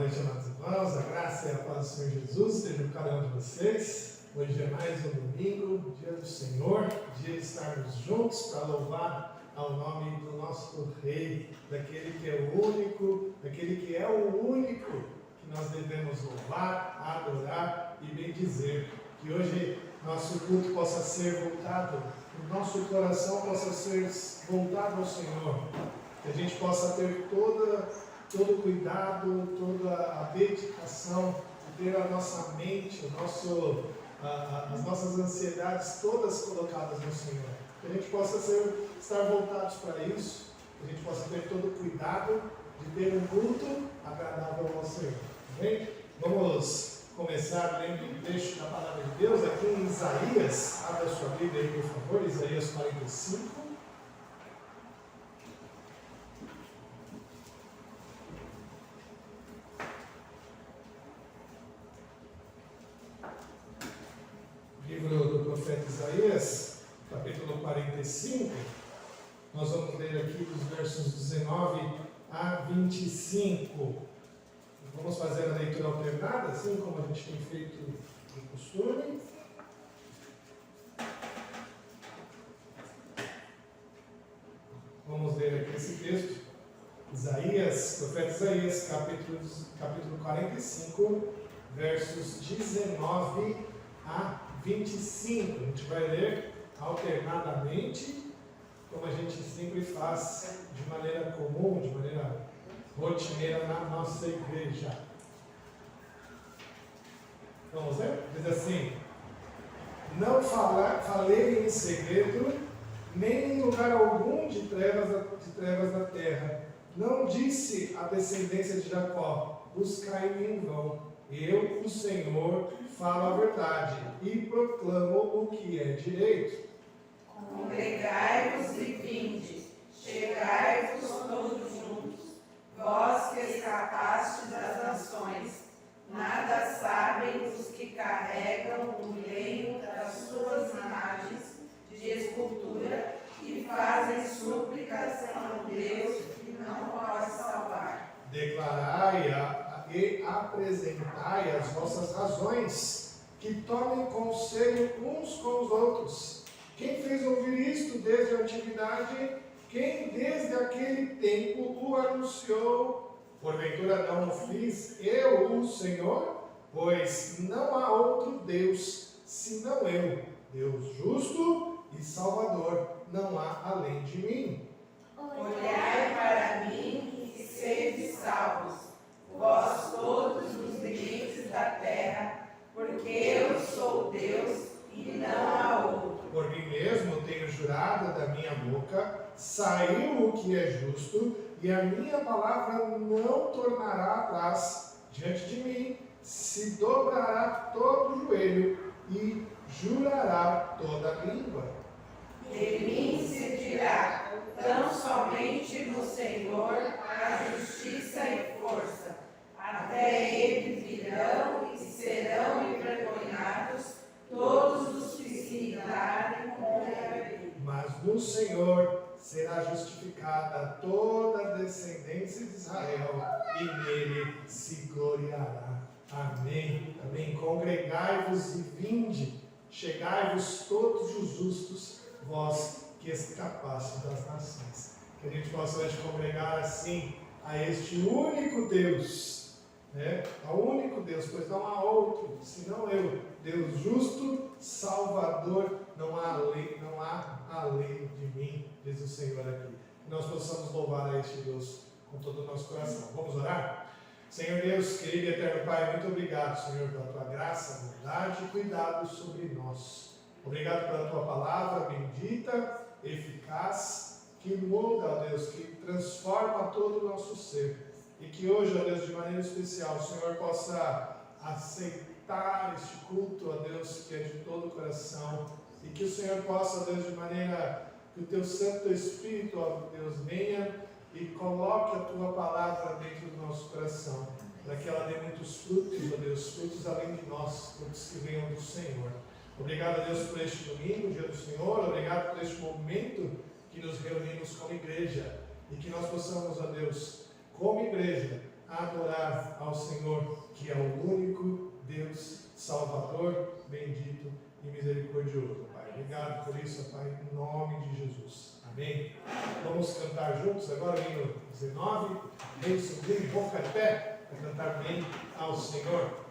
noite, amados irmãos. A graça e a paz do Senhor Jesus esteja com cada um de vocês. Hoje é mais um domingo, dia do Senhor, dia de estarmos juntos para louvar ao nome do nosso Rei, daquele que é o único, que nós devemos louvar, adorar e bendizer. Que hoje nosso culto possa ser voltado, o nosso coração possa ser voltado ao Senhor, que a gente possa ter todo o cuidado, toda a dedicação, de ter a nossa mente, as nossas ansiedades todas colocadas no Senhor. Que a gente possa estar voltados para isso, que a gente possa ter todo o cuidado de ter um culto agradável ao Senhor. Amém? Vamos começar lendo um trecho da palavra de Deus aqui em Isaías. Abra a sua Bíblia aí, por favor, Isaías 45. Livro do profeta Isaías, capítulo 45, nós vamos ler aqui dos versos 19 a 25. Vamos fazer a leitura alternada, assim como a gente tem feito de costume. Vamos ler aqui esse texto, Isaías, profeta Isaías, capítulo 45, versos 19 a 25. A gente vai ler alternadamente, como a gente sempre faz, de maneira comum, de maneira rotineira na nossa igreja. Vamos ver? Diz assim: não falei em segredo, nem em lugar algum de trevas da terra. Não disse à descendência de Jacó: buscai-me em vão. Eu, o Senhor, falo a verdade e proclamo o que é direito. Congregai-vos e vinde, chegai-vos todos juntos, vós que escapastes das nações. Nada sabem os que carregam o lenho das suas imagens de escultura e fazem súplicas a um Deus que não pode salvar. Declarai e apresentai as vossas razões, que tomem conselho uns com os outros. Quem fez ouvir isto desde a antiguidade? Quem desde aquele tempo o anunciou? Porventura não o fiz eu, o Senhor? Pois não há outro Deus senão eu, Deus justo e Salvador, não há além de mim. Olhai para mim e sede salvos, vós todos os limites da terra, porque eu sou Deus e não há outro. Por mim mesmo tenho jurado da minha boca, saiu o que é justo, e a minha palavra não tornará atrás diante de mim. Se dobrará todo o joelho e jurará toda a língua. De mim se dirá, tão somente no Senhor a justiça e força. Até ele virão e serão envergonhados todos os que se irarem contra ele. Mas no Senhor será justificada toda a descendência de Israel, e nele se gloriará. Amém. Amém. Congregai-vos e vinde, chegai-vos todos os justos, vós que escapastes das nações. Que a gente possa hoje congregar assim a este único Deus, ao único Deus, pois não há outro senão eu, Deus justo, Salvador, não há além de mim, diz o Senhor aqui. Que nós possamos louvar a este Deus com todo o nosso coração. Vamos orar? Senhor Deus, querido e eterno Pai, muito obrigado, Senhor, pela tua graça, bondade e cuidado sobre nós. Obrigado pela tua palavra bendita, eficaz, que muda, ó Deus, que transforma todo o nosso ser. E que hoje, ó Deus, de maneira especial, o Senhor possa aceitar este culto, ó Deus, que é de todo o coração. E que o Senhor possa, ó Deus, de maneira que o teu Santo Espírito, ó Deus, venha e coloque a tua palavra dentro do nosso coração, para que ela dê muitos frutos, ó Deus, frutos além de nós, frutos que venham do Senhor. Obrigado, Deus, por este domingo, dia do Senhor. Obrigado por este momento que nos reunimos como igreja. E que nós possamos, ó Deus, como igreja, adorar ao Senhor, que é o único Deus Salvador, bendito e misericordioso, Pai. Obrigado por isso, Pai, em nome de Jesus. Amém. Vamos cantar juntos agora o hino 19. Rei sublime, boca de pé, para cantar bem ao Senhor.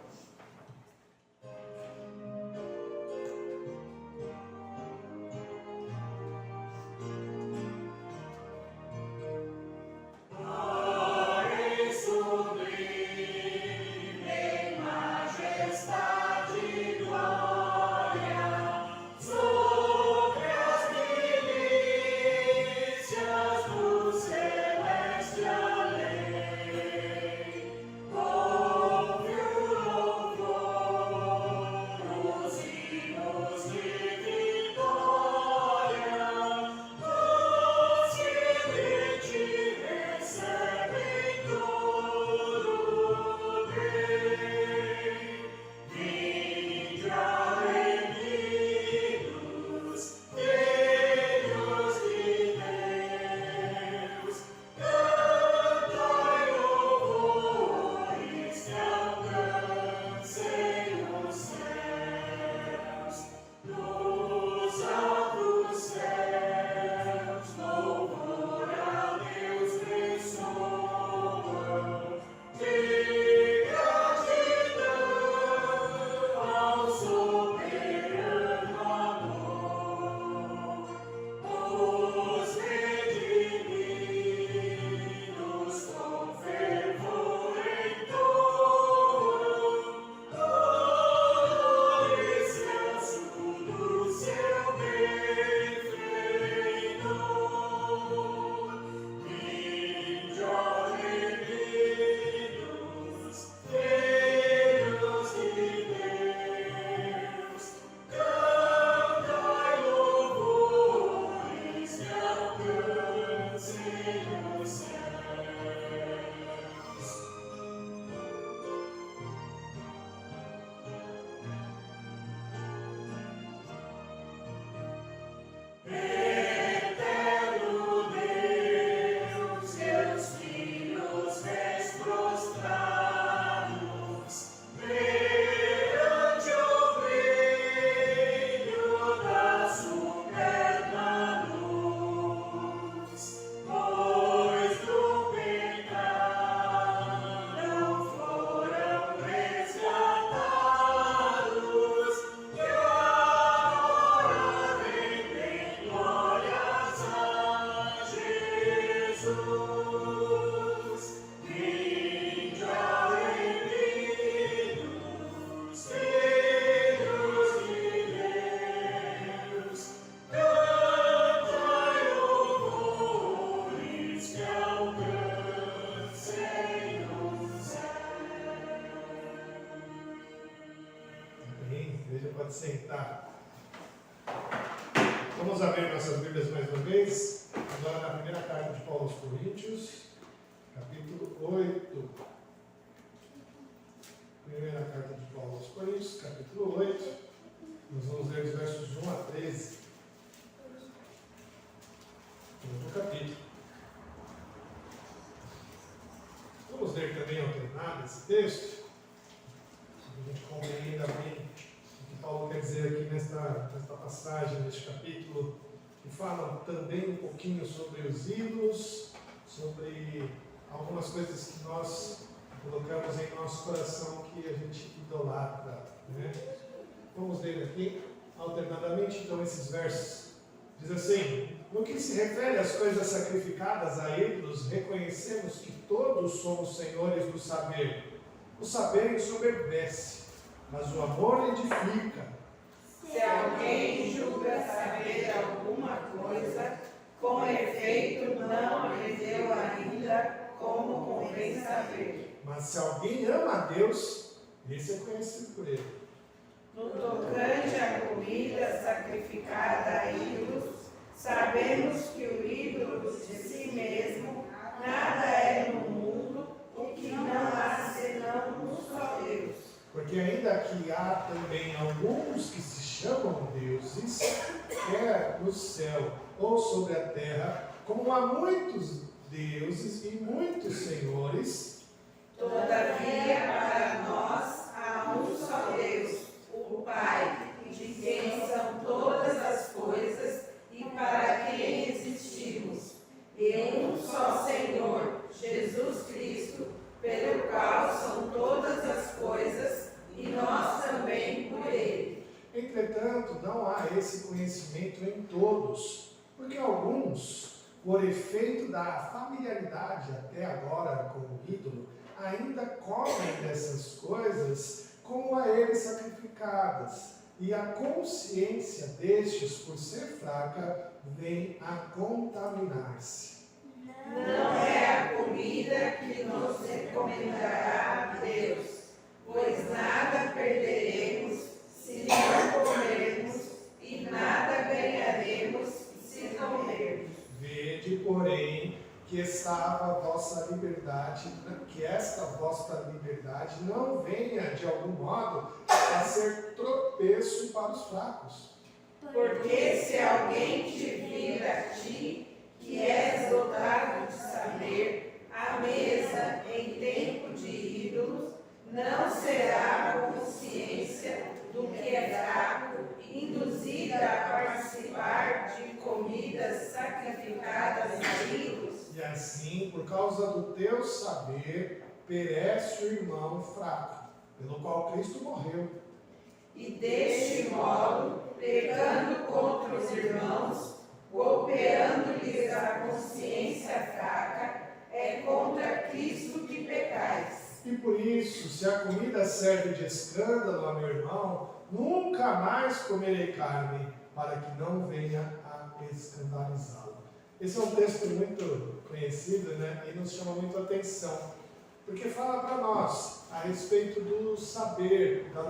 Pode sentar. Vamos abrir nossas Bíblias mais uma vez. Agora na primeira carta de Paulo aos Coríntios, capítulo 8. Primeira carta de Paulo aos Coríntios, capítulo 8. Nós vamos ler os versos 1 a 13. No capítulo. Vamos ler também alternado esse texto, para a gente compreenda bem Paulo quer dizer aqui nesta passagem, neste capítulo, que fala também um pouquinho sobre os ídolos, sobre algumas coisas que nós colocamos em nosso coração que a gente idolatra, né? Vamos ler aqui alternadamente então esses versos. Diz assim: no que se refere às coisas sacrificadas a ídolos, reconhecemos que todos somos senhores do saber. O saber ensoberbece, mas o amor edifica. Se alguém julga saber alguma coisa, com efeito não aprendeu ainda como convém saber. Mas se alguém ama a Deus, esse é conhecido por ele. No tocante à comida sacrificada a ídolos, sabemos que o ídolo de si mesmo nada é no mundo, o que não há senão um só Deus. Porque ainda que há também alguns que se chamam deuses, quer no céu ou sobre a terra, como há muitos deuses e muitos senhores, Todavia, para nós há um só Deus, o Pai, de quem são todas as coisas e para quem existimos, e um só Senhor, Jesus Cristo, pelo qual são todas as coisas, e nós também por Ele. Entretanto, não há esse conhecimento em todos, porque alguns, por efeito da familiaridade até agora com o ídolo, ainda comem dessas coisas como a eles sacrificadas, e a consciência destes, por ser fraca, vem a contaminar-se. Não é a comida que nos recomendará a Deus, pois nada perderemos se não comermos, e nada ganharemos se comermos. Vede, porém, que esta vossa liberdade não venha, de algum modo, a ser tropeço para os fracos. Porque se alguém te vir a ti, que és dotado de saber, à mesa em tempo de ídolos, não será a consciência do que é fraco, induzida a participar de comidas sacrificadas a ídolos. E assim, por causa do teu saber, perece o irmão fraco, pelo qual Cristo morreu. E deste modo, pecando contra os irmãos, golpeando-lhes a consciência fraca, é contra Cristo que pecais. E por isso, se a comida serve de escândalo a meu irmão, nunca mais comerei carne, para que não venha a escandalizá-lo. Esse é um texto muito conhecido, né? E nos chama muito a atenção, porque fala para nós a respeito do saber, da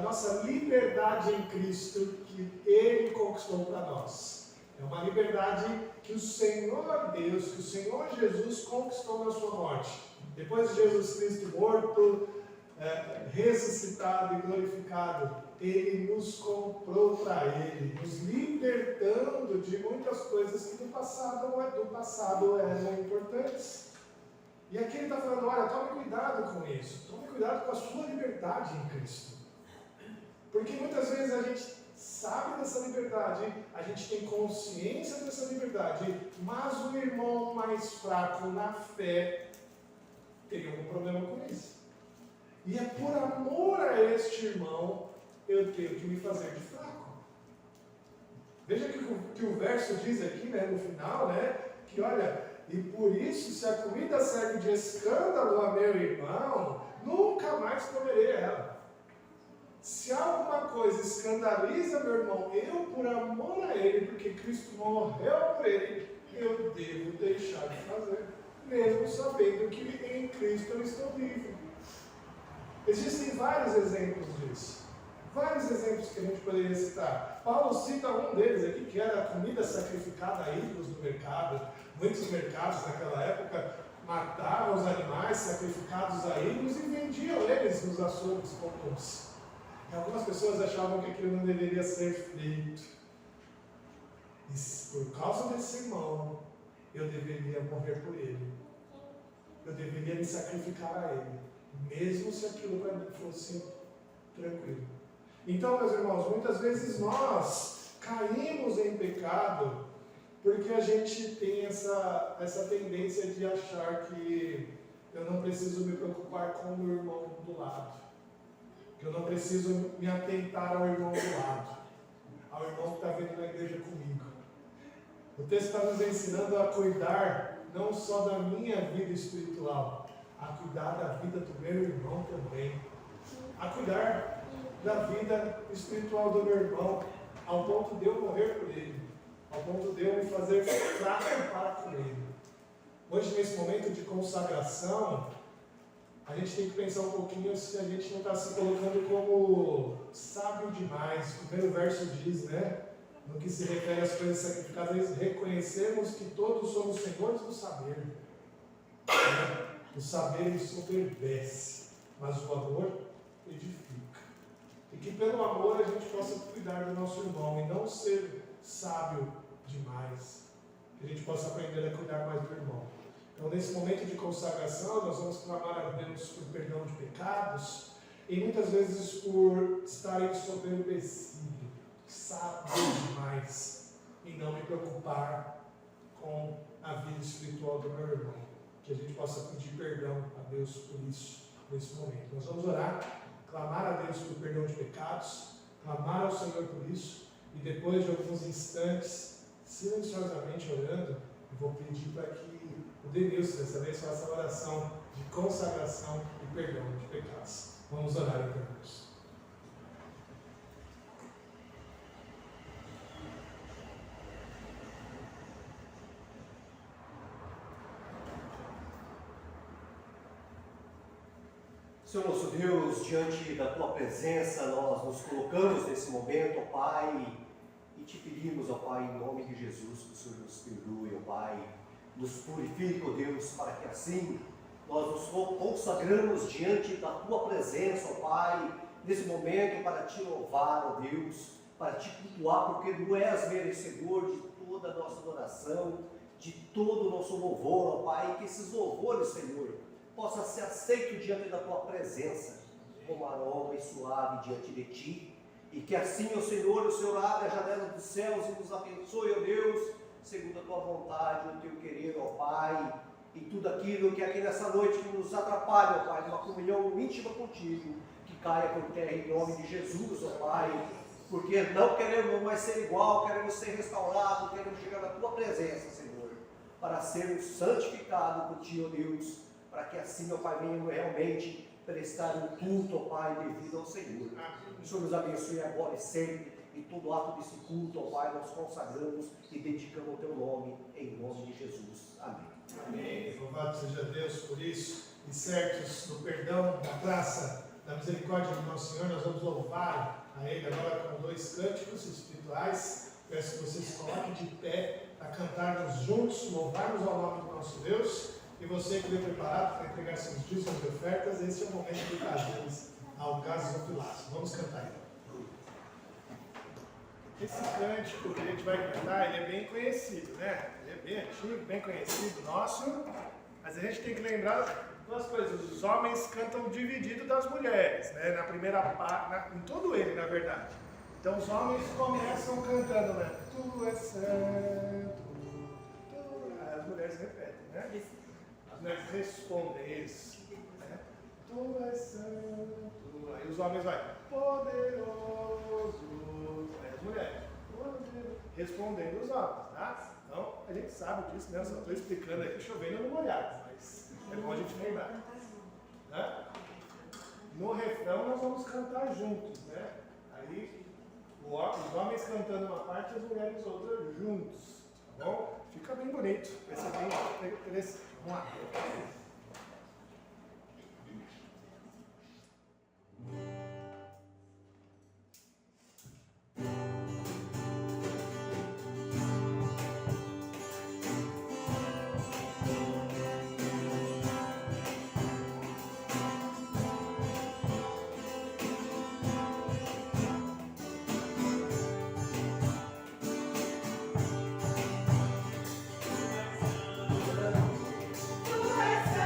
nossa liberdade em Cristo que Ele conquistou para nós. É uma liberdade que o Senhor Deus, que o Senhor Jesus conquistou na sua morte. Depois de Jesus Cristo morto, ressuscitado e glorificado, Ele nos comprou para Ele, nos libertando de muitas coisas que do passado eram importantes. E aqui Ele está falando, olha, tome cuidado com isso, tome cuidado com a sua liberdade em Cristo. Porque muitas vezes a gente sabe dessa liberdade, a gente tem consciência dessa liberdade, mas o irmão mais fraco na fé tem algum problema com isso. E é por amor a este irmão eu tenho que me fazer de fraco. Veja que o verso diz aqui, né, no final, né, que olha, e por isso, se a comida serve de escândalo a meu irmão, nunca mais comerei ela. Se alguma coisa escandaliza meu irmão, eu, por amor a ele, porque Cristo morreu por ele, eu devo deixar de fazer, mesmo sabendo que em Cristo eu estou vivo. Existem vários exemplos disso. Vários exemplos que a gente poderia citar. Paulo cita um deles aqui, que era a comida sacrificada a ídolos no mercado. Muitos mercados naquela época matavam os animais sacrificados a ídolos e vendiam eles nos açougues comuns. E algumas pessoas achavam que aquilo não deveria ser feito. E por causa desse irmão, eu deveria morrer por ele. Eu deveria me sacrificar a ele, mesmo se aquilo para mim fosse tranquilo. Então, meus irmãos, muitas vezes nós caímos em pecado porque a gente tem essa tendência de achar que eu não preciso me preocupar com o meu irmão do lado. Que eu não preciso me atentar ao irmão do lado, ao irmão que está vindo na igreja comigo. O texto está nos ensinando a cuidar não só da minha vida espiritual, a cuidar da vida do meu irmão também, a cuidar da vida espiritual do meu irmão, ao ponto de eu morrer por ele, ao ponto de eu me fazer fraco para com ele. Hoje, nesse momento de consagração, a gente tem que pensar um pouquinho se a gente não está se colocando como sábio demais. O primeiro verso diz, né? No que se refere às coisas sacrificadas, reconhecemos que todos somos senhores do saber. O saber ensoberbece, mas o amor edifica. E que pelo amor a gente possa cuidar do nosso irmão e não ser sábio demais. Que a gente possa aprender a cuidar mais do irmão. Então, nesse momento de consagração, nós vamos clamar a Deus por perdão de pecados e muitas vezes por estar ensoberbecido, saber demais e não me preocupar com a vida espiritual do meu irmão. Que a gente possa pedir perdão a Deus por isso, nesse momento. Nós vamos orar, clamar a Deus por perdão de pecados, clamar ao Senhor por isso e depois de alguns instantes, silenciosamente orando, eu vou pedir para que o Denilson dessa vez faça a oração de consagração e perdão de pecados. Vamos orar então, Deus. Senhor nosso Deus, diante da Tua presença, nós nos colocamos nesse momento, ó Pai, e te pedimos, ó Pai, em nome de Jesus, que o Senhor nos perdoe, ó Pai, nos purifique, ó Deus, para que assim nós nos consagramos diante da Tua presença, ó Pai, nesse momento para Te louvar, ó Deus, para Te cultuar, porque Tu és merecedor de toda a nossa adoração, de todo o nosso louvor, ó Pai, que esses louvores, Senhor, possa ser aceito diante da Tua presença, como aroma e suave diante de Ti, e que assim, ó Senhor, o Senhor abre a janela dos céus e nos abençoe, ó Deus, segundo a Tua vontade, o Teu querer, ó Pai, e tudo aquilo que aqui nessa noite que nos atrapalha, ó Pai, numa comunhão íntima contigo, que caia por terra em nome de Jesus, ó Pai, porque não queremos mais ser igual, queremos ser restaurados, queremos chegar na Tua presença, Senhor, para sermos santificados por Ti, ó Deus, para que assim, ó Pai, venhamos realmente prestar um culto, ó Pai, devido ao Senhor. O Senhor nos abençoe agora e sempre, e todo ato desse culto, ó Pai, nós consagramos e dedicamos ao Teu nome, em nome de Jesus. Amém. Amém. Louvado seja Deus por isso. E certos do perdão, da graça, da misericórdia do nosso Senhor, nós vamos louvar a Ele agora com 2 cânticos espirituais. Peço que vocês coloquem de pé para cantarmos juntos, louvarmos ao nome do nosso Deus. E você que veio preparado para entregar seus dízimos e ofertas, esse é o momento de trazê-los ao gasofilaço. Vamos cantar então. Esse cântico que a gente vai cantar, ele é bem conhecido, né? Ele é bem antigo, bem conhecido nosso. Mas a gente tem que lembrar 2 coisas. Os homens cantam dividido das mulheres, né? Na primeira parte, em todo ele, na verdade. Então os homens começam cantando, né? Tu és santo, as mulheres repetem, né? As mulheres respondem isso, né? Tu és santo. Aí os homens vão, poderoso. Aí as mulheres, poderoso. Respondendo os homens, tá? Então a gente sabe disso, né? Eu só estou explicando aqui, chovendo no molhado, mas é bom a gente lembrar, né? No refrão nós vamos cantar juntos, né? Aí os homens cantando uma parte e as mulheres outra juntos, tá bom? Fica bem bonito, vai ser bem interessante. Vamos lá. Tu és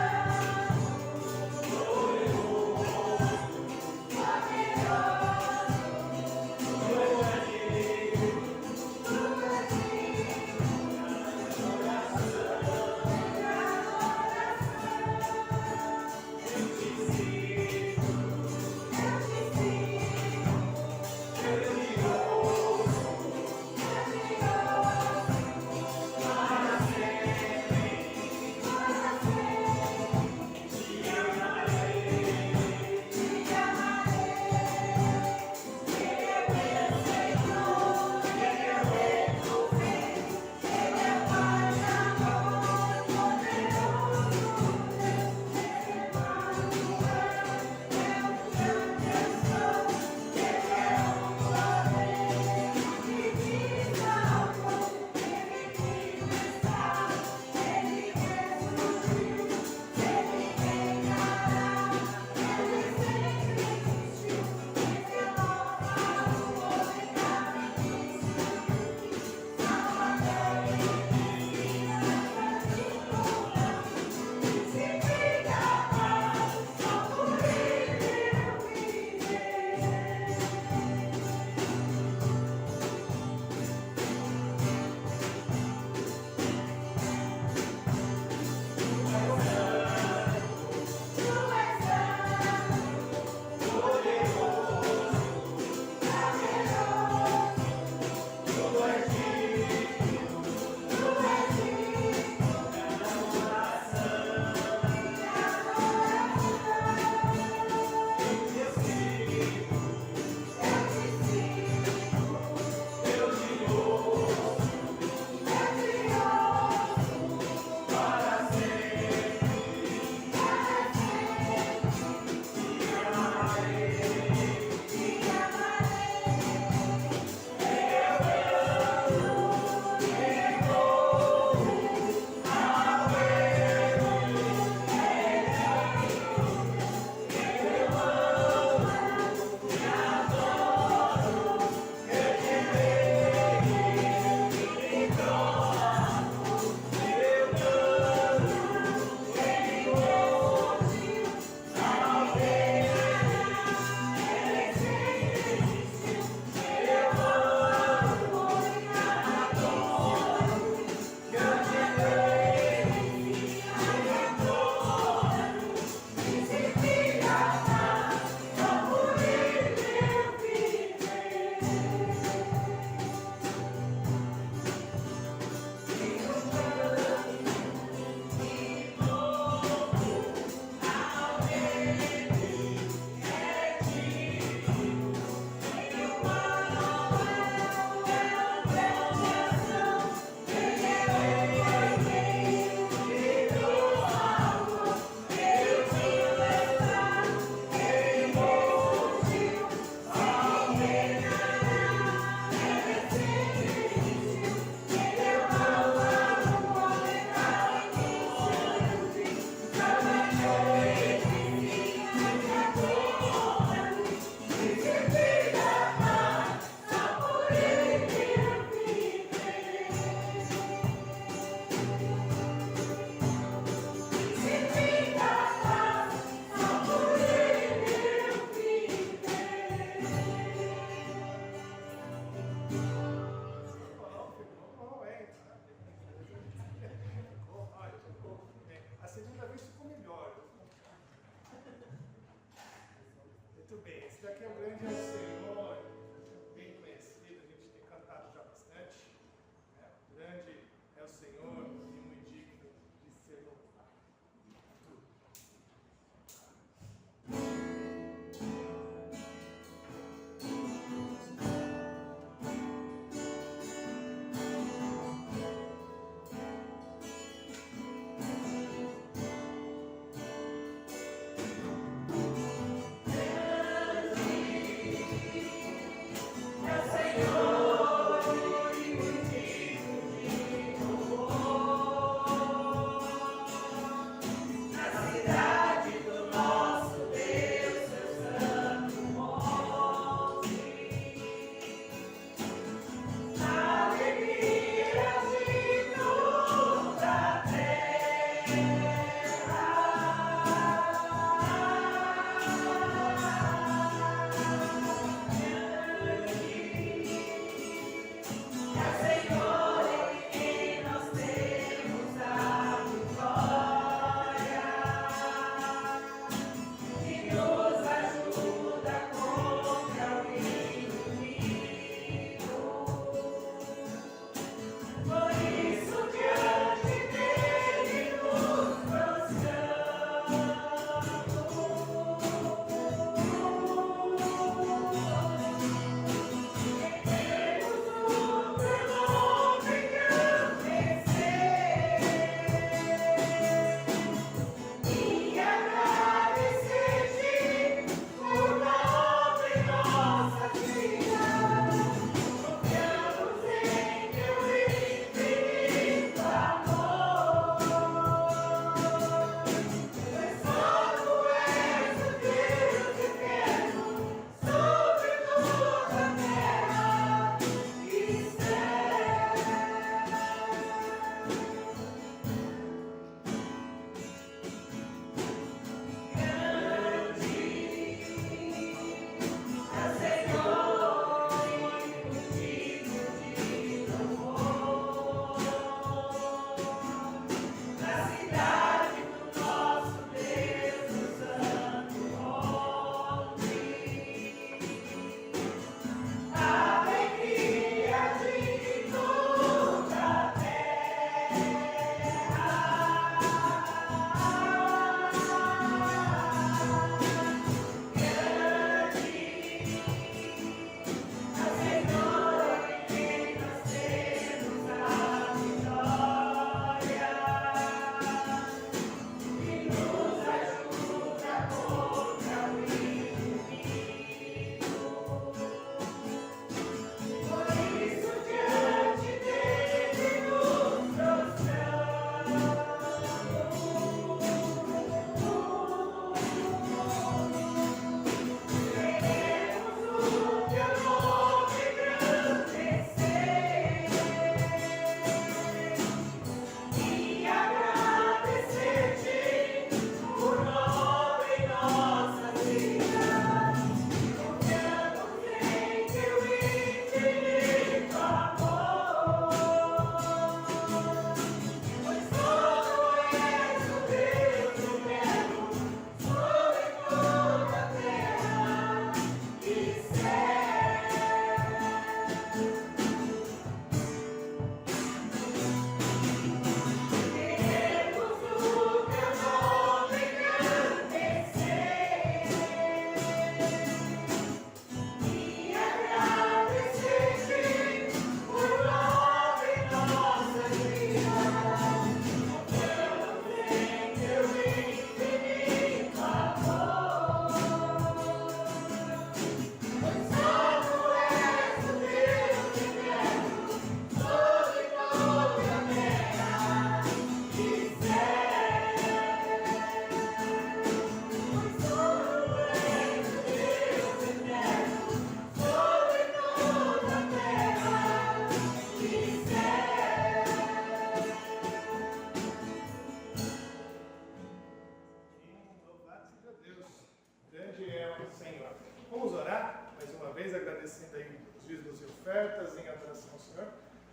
crianças em adoração ao Senhor.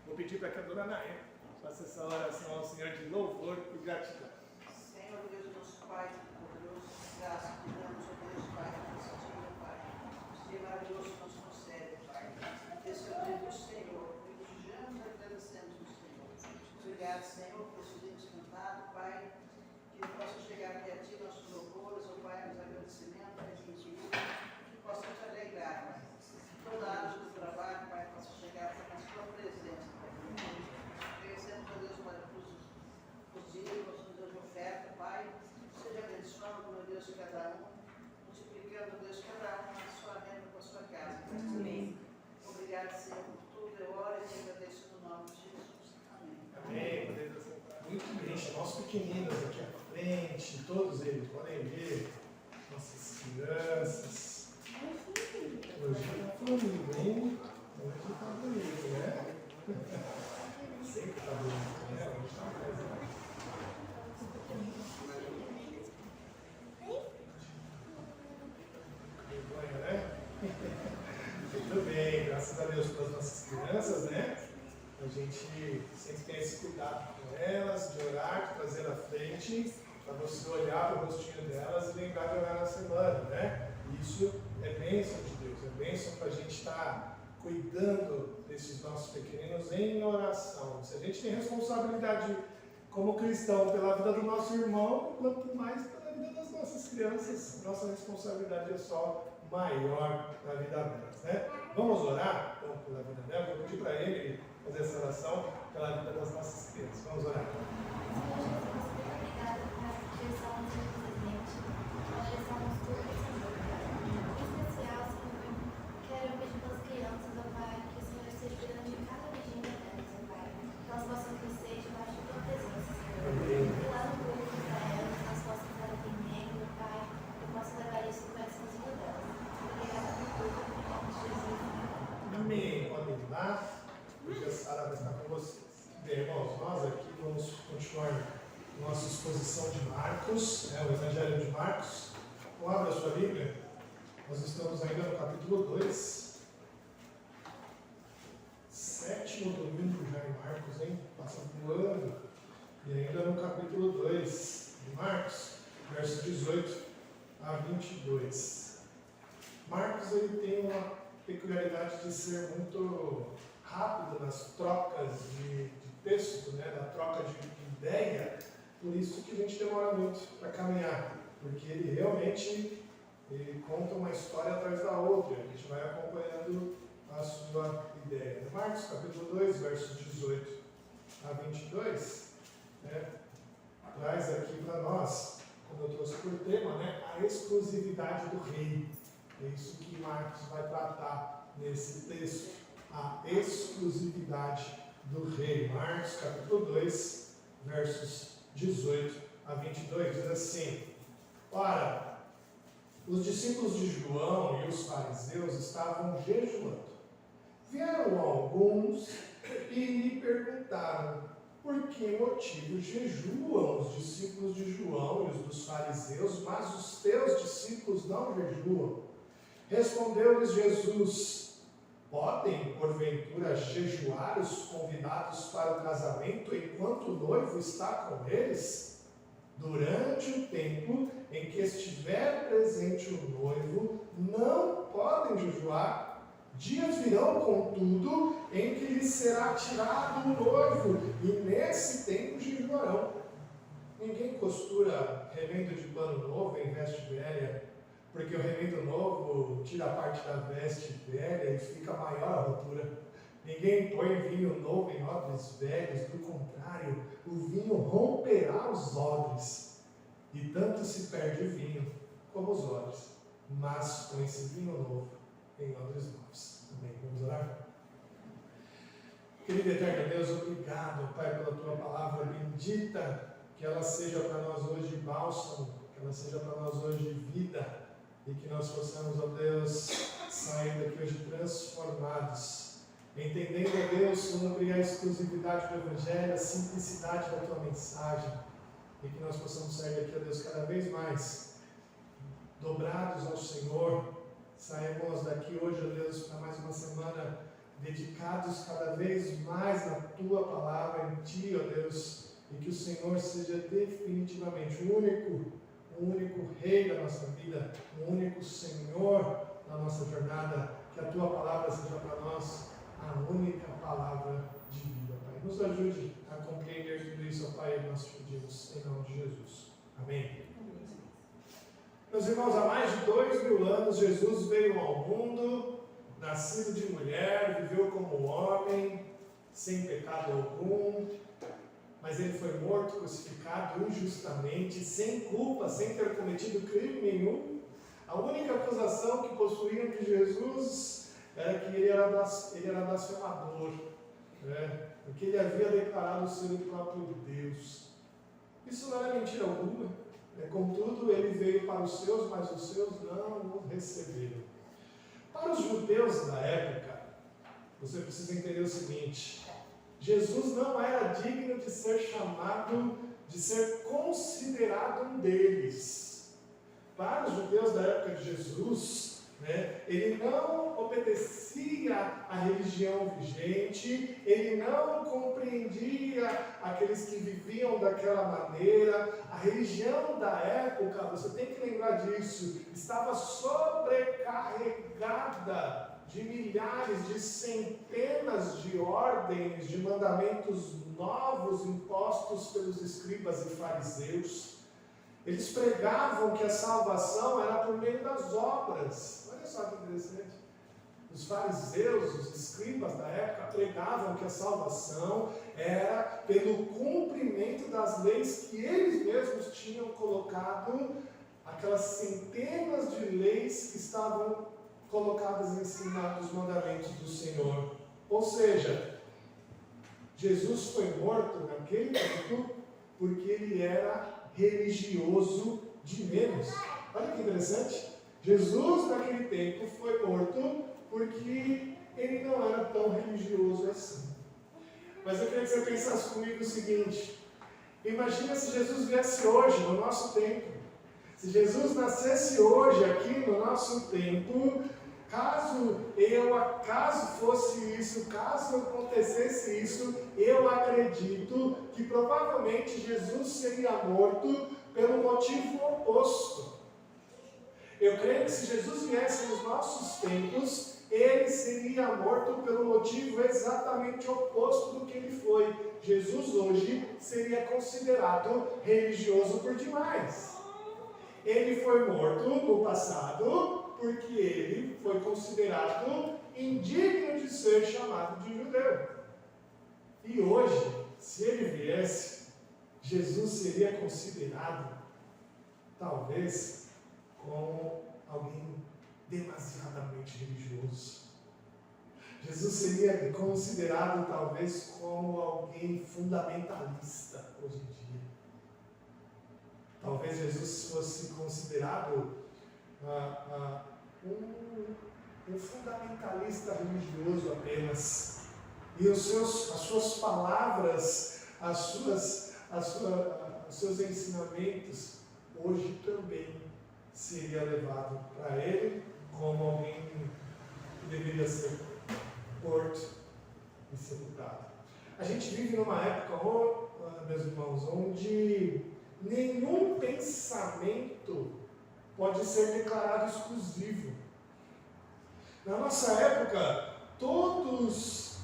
Vou pedir para que a dona Naê faça essa oração ao Senhor de louvor e gratidão. Senhor Deus, nosso Pai, poderoso, graças te damos, ó Deus, Pai, nesse dia, Pai. Esse dia maravilhoso que nos concede, Pai. Esse é o dia do Senhor. Elogiamos e agradecemos o Senhor. Obrigado, Senhor, por esse dia cantado, Pai. Que possa chegar até a Ti, nossos louvores, ó Pai, nos agradecimentos, Pai, que possa te alegrar, Pai. Toda a área do trabalho, Pai, possa chegar até a Sua presença, Pai. Agradecemos, ó Deus, Pai, os dias, ó Deus, de oferta, Pai. Seja abençoando, meu Deus, cada um, multiplicando, Deus, cada um a sua renda com a sua casa. Amém. Obrigado, Senhor, por tudo. Eu oro e te agradeço no nome de Jesus. Amém. Amém. Podemos assentar. Muito bem, chamar os pequeninos aqui à frente, todos eles podem ver nossas crianças. Hoje está bonito, hein? Hoje está bonito, né? Sempre está bonito, né? Hoje está mais. Vergonha, né? Muito bem, graças a Deus pelas nossas crianças, né? A gente sempre tem esse cuidado com elas, de orar, de trazer à frente, para você olhar para o rostinho delas e lembrar de orar na semana, né? Isso é bênção de Deus, é bênção para a gente estar cuidando desses nossos pequeninos em oração. Se a gente tem responsabilidade como cristão pela vida do nosso irmão, quanto mais pela vida das nossas crianças, nossa responsabilidade é só maior na vida delas, né? Vamos orar então pela vida delas. Vou pedir para ele fazer essa oração pela vida das nossas crianças. Vamos orar. Amém. Podem ir lá. Hoje a Sara vai estar com vocês. Bem, irmãos, nós aqui vamos continuar nossa exposição de Marcos, o Evangelho de Marcos. Então, abra a sua Bíblia. Nós estamos ainda no capítulo 2. 7º domingo já em Marcos, hein? Passa voando. E ainda no capítulo 2 de Marcos, verso 18 a 22. Marcos ele tem uma peculiaridade de ser muito rápido nas trocas de texto, né? Da troca de ideia. Por isso que a gente demora muito para caminhar, porque ele realmente conta uma história atrás da outra. A gente vai acompanhando a sua ideia. Marcos capítulo 2, versos 18 a 22, né, traz aqui para nós, como eu trouxe por tema, né, a exclusividade do rei. É isso que Marcos vai tratar nesse texto, a exclusividade do rei. Marcos capítulo 2, versos 18 a 22, diz assim: Ora, os discípulos de João e os fariseus estavam jejuando. Vieram alguns e lhe perguntaram: por que motivo jejuam os discípulos de João e os dos fariseus, mas os teus discípulos não jejuam? Respondeu-lhes Jesus: podem, porventura, jejuar os convidados para o casamento enquanto o noivo está com eles? Durante o tempo em que estiver presente o noivo, não podem jejuar. Dias virão, contudo, em que lhes será tirado o noivo, e nesse tempo jejuarão. Ninguém costura remendo de pano novo em veste velha, porque o remendo novo tira a parte da veste velha e fica maior a rotura. Ninguém põe vinho novo em odres velhos, do contrário, o vinho romperá os odres, e tanto se perde o vinho como os odres. Mas põe-se vinho novo em odres novos. Amém. Vamos orar? Querido eterno Deus, obrigado, Pai, pela tua palavra bendita, que ela seja para nós hoje bálsamo, que ela seja para nós hoje vida, e que nós possamos, ó Deus, sair daqui hoje transformados, entendendo, ó Deus, sobre a exclusividade do Evangelho, a simplicidade da tua mensagem, e que nós possamos sair daqui, ó Deus, cada vez mais dobrados ao Senhor. Saímos daqui hoje, ó Deus, para mais uma semana dedicados cada vez mais na Tua palavra, em Ti, ó Deus, e que o Senhor seja definitivamente o único Rei da nossa vida, o único Senhor da nossa jornada, que a Tua palavra seja para nós a única palavra de vida, Pai. Nos ajude a compreender tudo isso, ó Pai, nós pedimos em nome de Jesus. Amém. Meus irmãos, há mais de 2000 anos, Jesus veio ao mundo, nascido de mulher, viveu como homem, sem pecado algum, mas ele foi morto, crucificado injustamente, sem culpa, sem ter cometido crime nenhum. A única acusação que possuíam de Jesus era que ele era blasfemador, porque ele havia declarado ser o próprio Deus. Isso não era mentira alguma, contudo, ele veio para os seus, mas os seus não o receberam. Para os judeus da época, você precisa entender o seguinte: Jesus não era digno de ser chamado, de ser considerado um deles. Para os judeus da época de Jesus, ele não obedecia à religião vigente, ele não compreendia aqueles que viviam daquela maneira. A religião da época, você tem que lembrar disso, estava sobrecarregada de milhares, de centenas de ordens, de mandamentos novos impostos pelos escribas e fariseus. Eles pregavam que a salvação era por meio das obras. Olha só que interessante. Os fariseus, os escribas da época, pregavam que a salvação era pelo cumprimento das leis que eles mesmos tinham colocado, aquelas centenas de leis que estavam colocadas em cima dos mandamentos do Senhor. Ou seja, Jesus foi morto naquele tempo porque ele era religioso de menos. Olha que interessante. Jesus naquele tempo foi morto porque ele não era tão religioso assim. Mas eu queria que você pensasse comigo o seguinte: imagina se Jesus viesse hoje, no nosso tempo. Se Jesus nascesse hoje aqui no nosso tempo, caso fosse isso, caso acontecesse isso, eu acredito que provavelmente Jesus seria morto pelo motivo oposto. Eu creio que se Jesus viesse nos nossos tempos, ele seria morto pelo motivo exatamente oposto do que ele foi. Jesus hoje seria considerado religioso por demais. Ele foi morto no passado porque ele foi considerado indigno de ser chamado de judeu. E hoje, se ele viesse, Jesus seria considerado, talvez, como alguém demasiadamente religioso. Jesus seria considerado, talvez, como alguém fundamentalista hoje em dia. Talvez Jesus fosse considerado um fundamentalista religioso apenas. E as suas palavras, os seus ensinamentos, hoje também seria levado para ele como alguém que deveria ser morto e sepultado. A gente vive numa época, meus irmãos, onde nenhum pensamento pode ser declarado exclusivo. Na nossa época, todos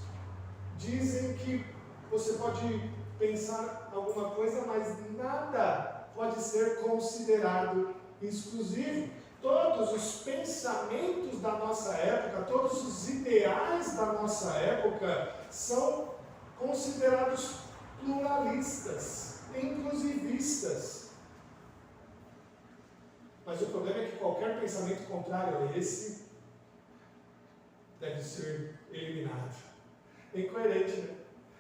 dizem que você pode pensar alguma coisa, mas nada pode ser considerado exclusivo. Todos os pensamentos da nossa época, todos os ideais da nossa época são considerados pluralistas, inclusivistas. Mas o problema é que qualquer pensamento contrário a esse deve ser eliminado. É incoerente, né?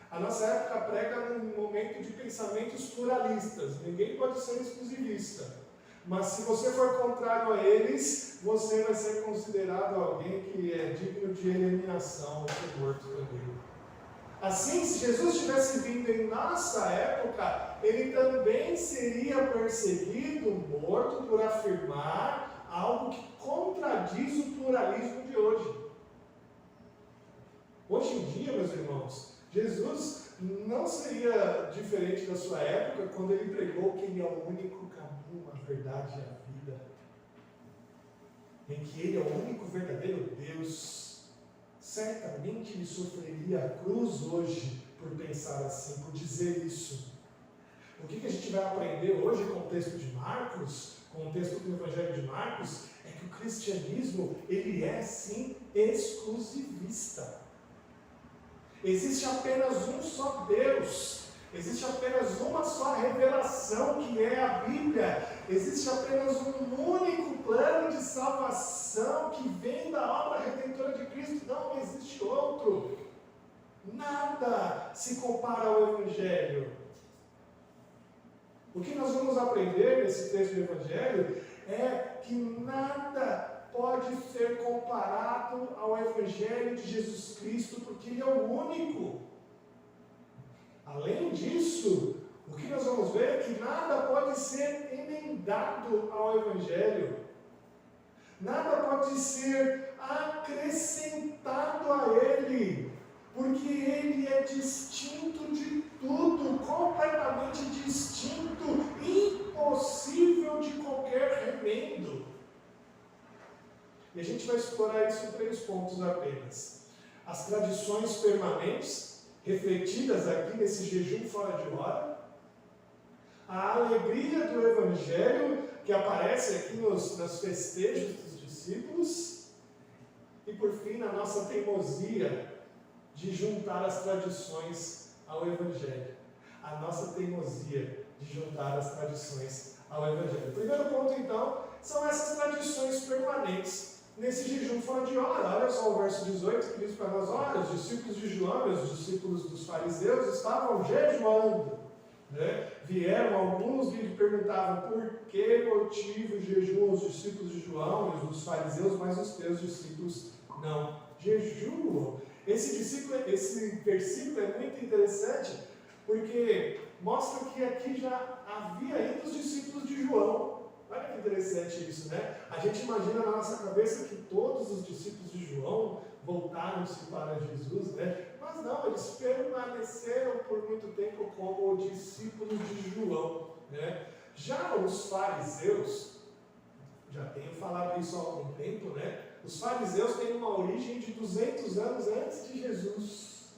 A nossa época prega num momento de pensamentos pluralistas. Ninguém pode ser exclusivista. Mas se você for contrário a eles, você vai ser considerado alguém que é digno de eliminação, ou ser morto também. Assim, se Jesus tivesse vindo em nossa época, ele também seria perseguido, morto, por afirmar algo que contradiz o pluralismo de hoje. Hoje em dia, meus irmãos, Jesus não seria diferente da sua época quando ele pregou que ele é o único caminho, a verdade e a vida. Em que ele é o único verdadeiro Deus. Certamente ele sofreria a cruz hoje por pensar assim, por dizer isso. O que a gente vai aprender hoje com o texto de Marcos, com o texto do Evangelho de Marcos, é que o cristianismo, ele é sim exclusivista. Existe apenas um só Deus, existe apenas uma só revelação, que é a Bíblia. Existe apenas um único plano de salvação que vem da obra redentora de Cristo. Não existe outro. Nada se compara ao Evangelho. O que nós vamos aprender nesse texto do Evangelho é que nada pode ser comparado ao Evangelho de Jesus Cristo, porque Ele é o único. Além disso, o que nós vamos ver é que nada pode ser emendado ao Evangelho. Nada pode ser acrescentado a Ele, porque Ele é distinto de tudo, completamente distinto, impossível de qualquer remendo. E a gente vai explorar isso em 3 pontos apenas. As tradições permanentes, refletidas aqui nesse jejum fora de hora, a alegria do Evangelho, que aparece aqui nos festejos dos discípulos, e por fim, na nossa teimosia de juntar as tradições ao Evangelho. A nossa teimosia de juntar as tradições ao Evangelho. O primeiro ponto, então, são essas tradições permanentes nesse jejum fora de hora. Olha só o verso 18 que diz para nós: olha, os discípulos de João e os discípulos dos fariseus estavam jejuando. Vieram alguns e lhe perguntavam por que motivo jejuam os discípulos de João e os dos fariseus, mas os teus discípulos não jejuam. Esse versículo é muito interessante, porque mostra que aqui já havia ainda os discípulos de João. Olha que interessante isso, né? A gente imagina na nossa cabeça que todos os discípulos de João voltaram-se para Jesus, né? Mas não, eles permaneceram por muito tempo como discípulos de João, né? Já os fariseus, já tenho falado isso há algum tempo, né? Os fariseus têm uma origem de 200 anos antes de Jesus,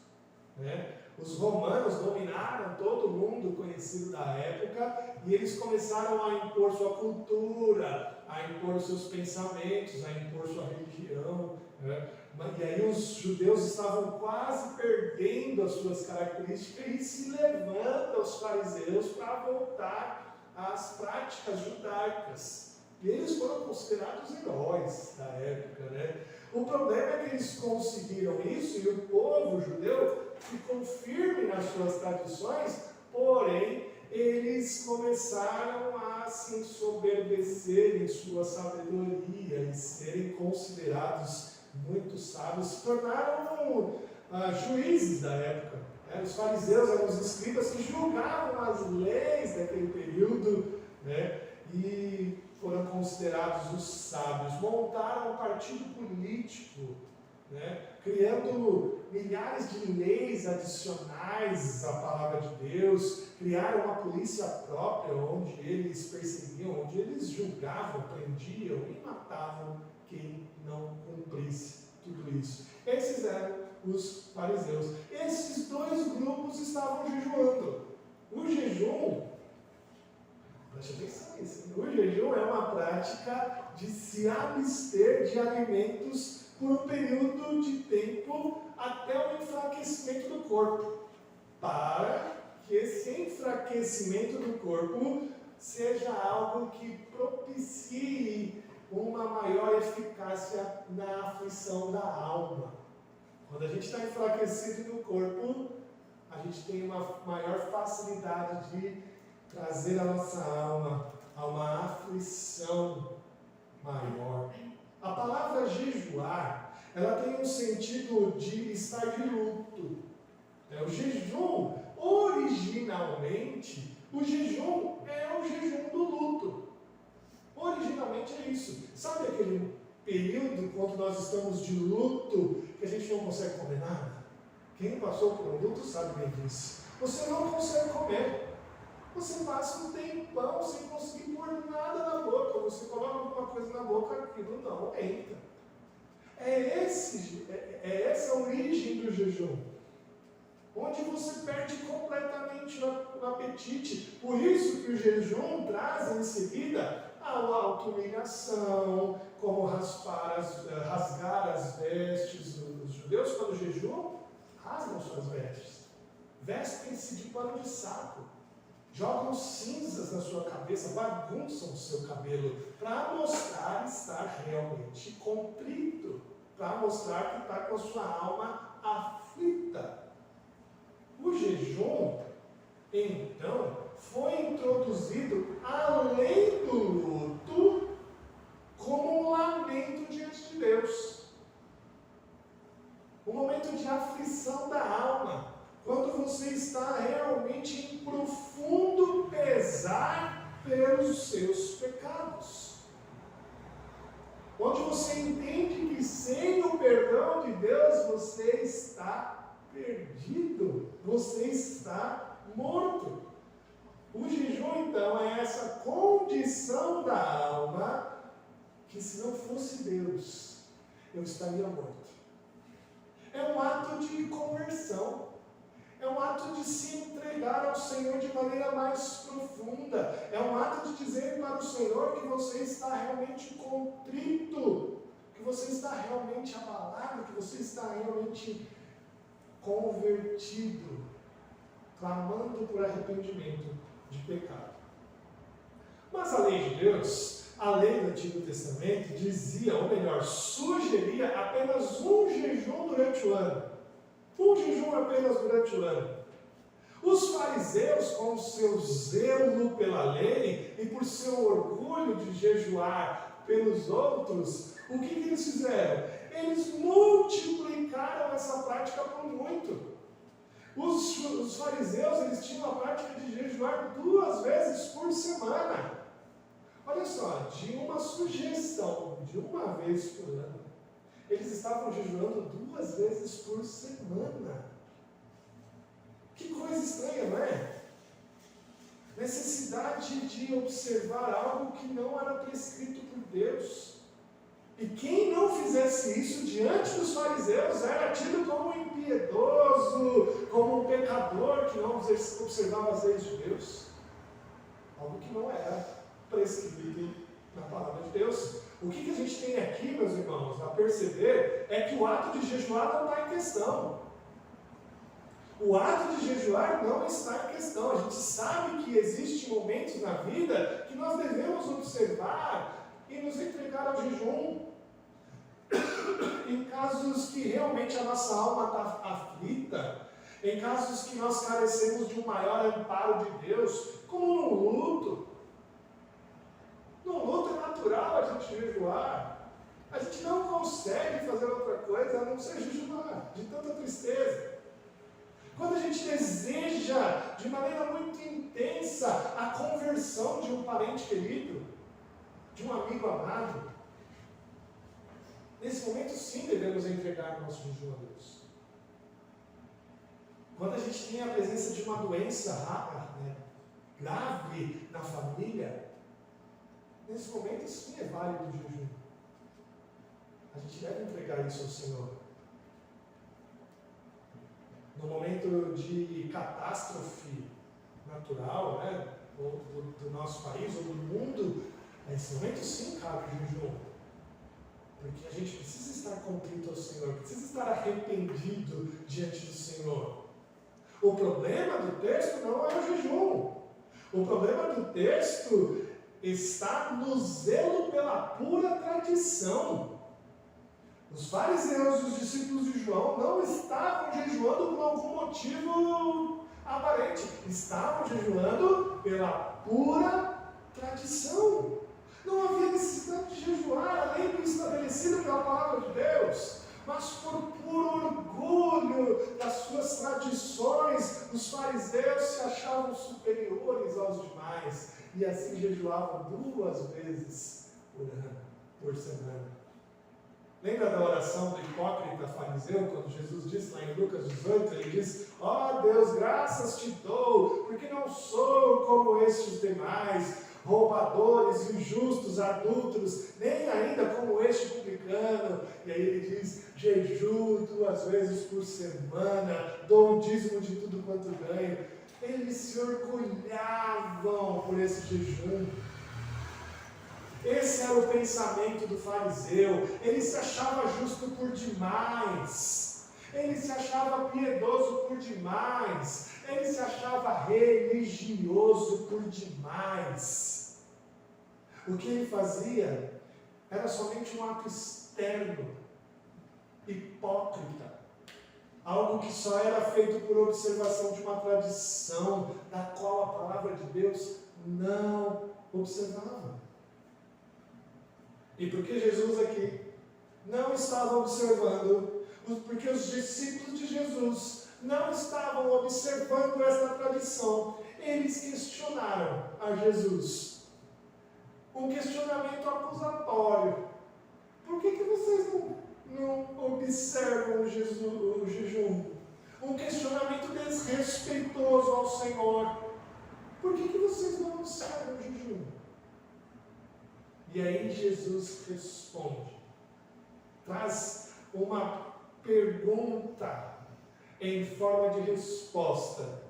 né? Os romanos dominaram todo mundo conhecido da época e eles começaram a impor sua cultura, a impor seus pensamentos, a impor sua religião, né? E aí os judeus estavam quase perdendo as suas características e se levantam os fariseus para voltar às práticas judaicas. E eles foram considerados heróis da época, né? O problema é que eles conseguiram isso e o povo judeu ficou firme nas suas tradições, porém eles começaram a se ensoberbecer em sua sabedoria e serem considerados muito sábios, se tornaram juízes da época. Os fariseus eram os escribas que julgavam as leis daquele período, né? E foram considerados os sábios. Montaram um partido político, né? Criando milhares de leis adicionais à palavra de Deus, criaram uma polícia própria onde eles perseguiam, onde eles julgavam, prendiam e matavam quem não cumprisse tudo isso. Esses eram os fariseus. Esses 2 grupos estavam jejuando. O jejum, preste atenção nisso, o jejum é uma prática de se abster de alimentos por um período de tempo até o enfraquecimento do corpo, para que esse enfraquecimento do corpo seja algo que propicie uma maior eficácia na aflição da alma. Quando a gente está enfraquecido no corpo, a gente tem uma maior facilidade de trazer a nossa alma a uma aflição maior. A palavra jejuar, ela tem um sentido de estar de luto. O jejum, originalmente, o jejum é o jejum do luto. Originalmente é isso. Sabe aquele período quando nós estamos de luto, que a gente não consegue comer nada? Quem passou por um luto sabe bem disso. Você não consegue comer. Você passa um tempão sem conseguir pôr nada na boca. Você coloca alguma coisa na boca, aquilo não entra. É essa a origem do jejum. Onde você perde completamente o apetite. Por isso que o jejum traz em seguida a auto-humilhação, como rasgar as vestes. Os judeus, quando jejuam, rasgam suas vestes. Vestem-se de pano de saco. Jogam cinzas na sua cabeça, bagunçam o seu cabelo, para mostrar estar realmente contrito, para mostrar que está com a sua alma aflita. O jejum, então, foi introduzido além do luto, como um lamento diante de Deus. Um momento de aflição da alma. Quando você está realmente em profundo pesar pelos seus pecados. Onde você entende que sem o perdão de Deus você está perdido. Você está morto. O jejum, então, é essa condição da alma que, se não fosse Deus, eu estaria morto. É um ato de conversão. É um ato de se entregar ao Senhor de maneira mais profunda. É um ato de dizer para o Senhor que você está realmente contrito, que você está realmente abalado, que você está realmente convertido, clamando por arrependimento de pecado. Mas a lei de Deus, a lei do Antigo Testamento, dizia, ou melhor, sugeria apenas um jejum durante o ano. Um jejum apenas durante o ano. Os fariseus, com o seu zelo pela lei e por seu orgulho de jejuar pelos outros, o que eles fizeram? Eles multiplicaram essa prática por muito. Os fariseus, eles tinham a prática de jejuar 2 vezes por semana. Olha só, de uma sugestão de 1 vez por ano, eles estavam jejuando 2 vezes por semana. Que coisa estranha, não é? Necessidade de observar algo que não era prescrito por Deus. E quem não fizesse isso diante dos fariseus era tido como um impiedoso, como um pecador que não observava as leis de Deus. Algo que não era prescrito na palavra de Deus. O que a gente tem aqui, meus irmãos, a perceber é que o ato de jejuar não está em questão. O ato de jejuar não está em questão. A gente sabe que existem momentos na vida que nós devemos observar e nos entregar ao jejum. Em casos que realmente a nossa alma está aflita, em casos que nós carecemos de um maior amparo de Deus, como no luto. No luto é natural a gente jejuar. A gente não consegue fazer outra coisa a não ser jejuar, de tanta tristeza. Quando a gente deseja de maneira muito intensa a conversão de um parente querido, de um amigo amado, nesse momento sim devemos entregar nosso jejum a Deus. Quando a gente tem a presença de uma doença grave na família, nesse momento sim é válido o jejum. A gente deve entregar isso ao Senhor. No momento de catástrofe natural, do nosso país ou do mundo, nesse momento sim cabe o jejum. Porque a gente precisa estar contrito ao Senhor, precisa estar arrependido diante do Senhor. O problema do texto não é o jejum. O problema do texto está no zelo pela pura tradição. Os fariseus e os discípulos de João não estavam jejuando por algum motivo aparente. Estavam jejuando pela pura tradição. Não havia necessidade de jejuar além do estabelecido pela palavra de Deus. Mas por puro orgulho das suas tradições, os fariseus se achavam superiores aos demais. E assim jejuavam 2 vezes por semana. Lembra da oração do hipócrita fariseu, quando Jesus disse lá em Lucas 18, ele diz: ó Deus, graças te dou, porque não sou como estes demais, roubadores, injustos, adúlteros, nem ainda como este publicano. E aí ele diz: jejuo 2 vezes por semana, dou o dízimo de tudo quanto ganho. Eles se orgulhavam por esse jejum. Esse era o pensamento do fariseu. Ele se achava justo por demais, ele se achava piedoso por demais, ele se achava religioso por demais. O que ele fazia era somente um ato externo, hipócrita, algo que só era feito por observação de uma tradição, da qual a palavra de Deus não observava. E porque Jesus aqui não estava observando, porque os discípulos de Jesus não estavam observando essa tradição, eles questionaram a Jesus. Um questionamento acusatório. Por que vocês não observam o jejum? Um questionamento desrespeitoso ao Senhor. Por que vocês não observam o jejum? E aí Jesus responde, traz uma pergunta em forma de resposta,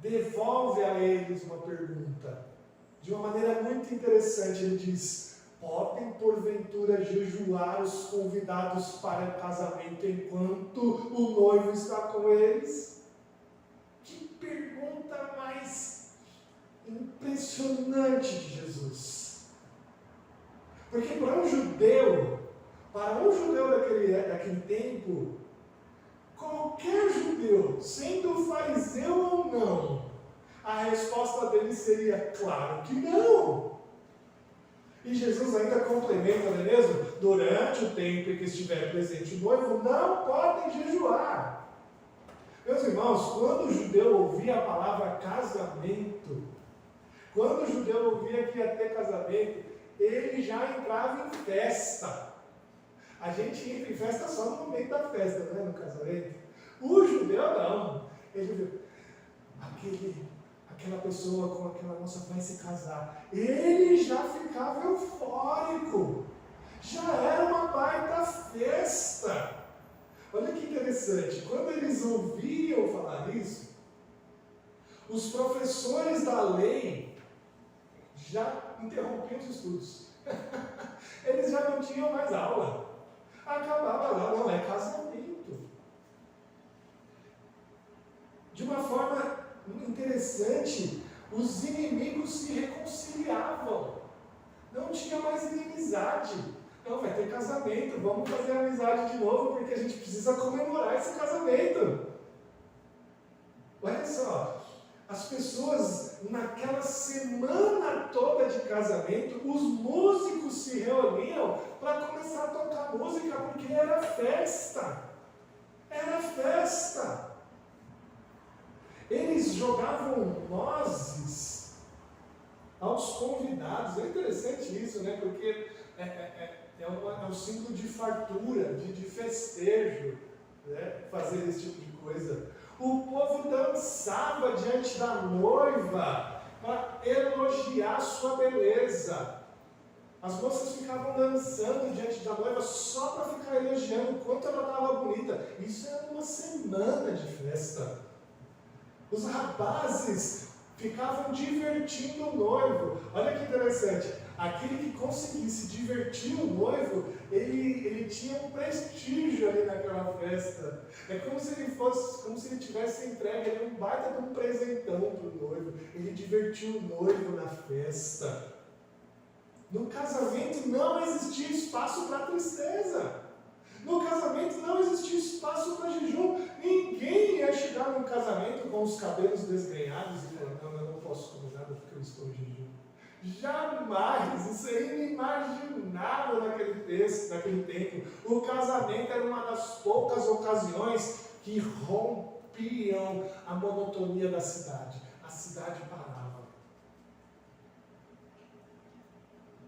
devolve a eles uma pergunta, de uma maneira muito interessante. Ele diz: podem porventura jejuar os convidados para o casamento enquanto o noivo está com eles? Que pergunta mais impressionante de Jesus! Porque para um judeu daquele tempo, qualquer judeu, sendo fariseu ou não, a resposta dele seria: claro que não. E Jesus ainda complementa, não é mesmo? Durante o tempo em que estiver presente o noivo, não podem jejuar. Meus irmãos, quando o judeu ouvia a palavra casamento, quando o judeu ouvia que ia ter casamento, ele já entrava em festa. A gente entra em festa só no momento da festa, não é? No casamento. O judeu não. Ele viu, aquela pessoa com aquela moça vai se casar. Ele já ficava eufórico. Já era uma baita festa. Olha que interessante. Quando eles ouviam falar isso, os professores da lei já interrompiam os estudos. Eles já não tinham mais aula. Acabava lá, não, é casamento. De uma forma interessante, os inimigos se reconciliavam. Não tinha mais inimizade. Não, vai ter casamento, vamos fazer amizade de novo, porque a gente precisa comemorar esse casamento. Olha só. As pessoas, naquela semana toda de casamento, os músicos se reuniam para começar a tocar música, porque era festa. Era festa. Eles jogavam nozes aos convidados. É interessante isso, né? Porque é um símbolo de fartura, de festejo, né? Fazer esse tipo de coisa. O povo dançava diante da noiva para elogiar sua beleza. As moças ficavam dançando diante da noiva só para ficar elogiando o quanto ela estava bonita. Isso era uma semana de festa. Os rapazes ficavam divertindo o noivo. Olha que interessante. Aquele que conseguisse divertir o noivo, ele tinha um prestígio ali naquela festa. É como se ele tivesse entregue ali um baita de um presentão para o noivo. Ele divertiu o noivo na festa. No casamento não existia espaço para tristeza. No casamento não existia espaço para jejum. Ninguém ia chegar num casamento com os cabelos desgrenhados e falar: não, eu não posso comer nada porque eu estou em jejum. Jamais, isso é inimaginável naquele tempo. O casamento era uma das poucas ocasiões que rompiam a monotonia da cidade. A cidade parava.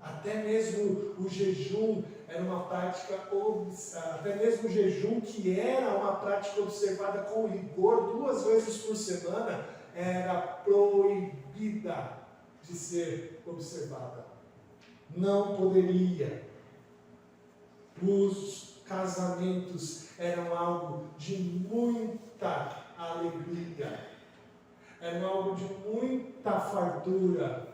A Até mesmo o jejum era uma prática, até mesmo o jejum que era uma prática observada com rigor 2 vezes por semana, era proibida de ser observada. Não poderia. Os casamentos eram algo de muita alegria, eram algo de muita fartura.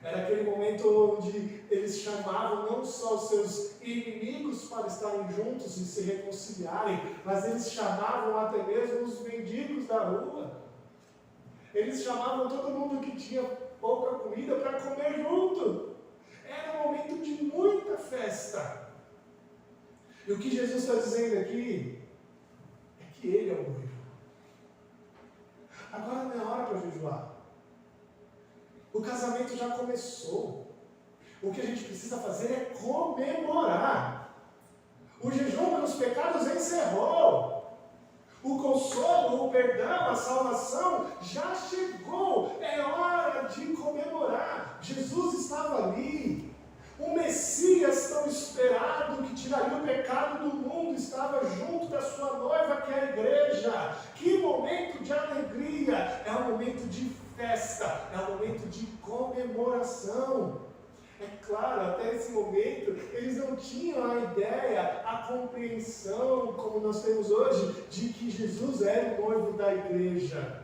Era aquele momento onde eles chamavam não só os seus inimigos para estarem juntos e se reconciliarem, mas eles chamavam até mesmo os mendigos da rua. Eles chamavam todo mundo que tinha pouca comida para comer junto. Era um momento de muita festa. E o que Jesus está dizendo aqui é que Ele é o noivo. Agora não é hora para jejuar. O casamento já começou. O que a gente precisa fazer é comemorar. O jejum pelos pecados encerrou. O consolo, o perdão, a salvação já chegou. É hora de comemorar. Jesus estava ali. O Messias tão esperado, que tiraria o pecado do mundo, estava junto da sua noiva, que é a igreja. Que momento de alegria! É um momento de festa, é um momento de comemoração. É claro, até esse momento, eles não tinham a ideia, a compreensão, como nós temos hoje, de que Jesus era o noivo da igreja.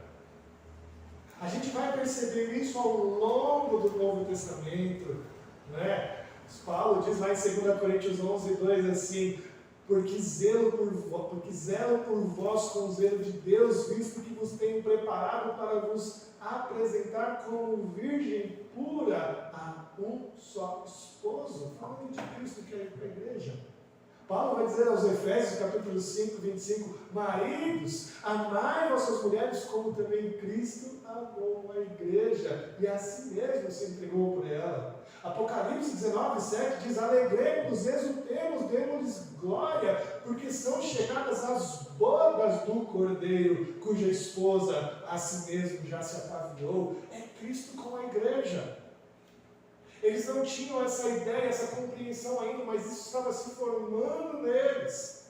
A gente vai perceber isso ao longo do Novo Testamento, né? Paulo diz lá em 2 Coríntios 11, 2 assim: porque zelo por vós com zelo de Deus, visto que vos tenho preparado para vos apresentar como virgem pura a um só esposo. Falando de Cristo, que é a igreja. Paulo vai dizer aos Efésios, capítulo 5, 25, maridos, amai vossas mulheres como também Cristo amou a igreja e assim mesmo se entregou por ela. Apocalipse 19, 7 diz: alegremos-nos, exultemos, demos-lhes glória, porque são chegadas as bodas do Cordeiro, cuja esposa a si mesmo já se ataviou. É Cristo com a igreja. Eles não tinham essa ideia, essa compreensão ainda, mas isso estava se formando neles.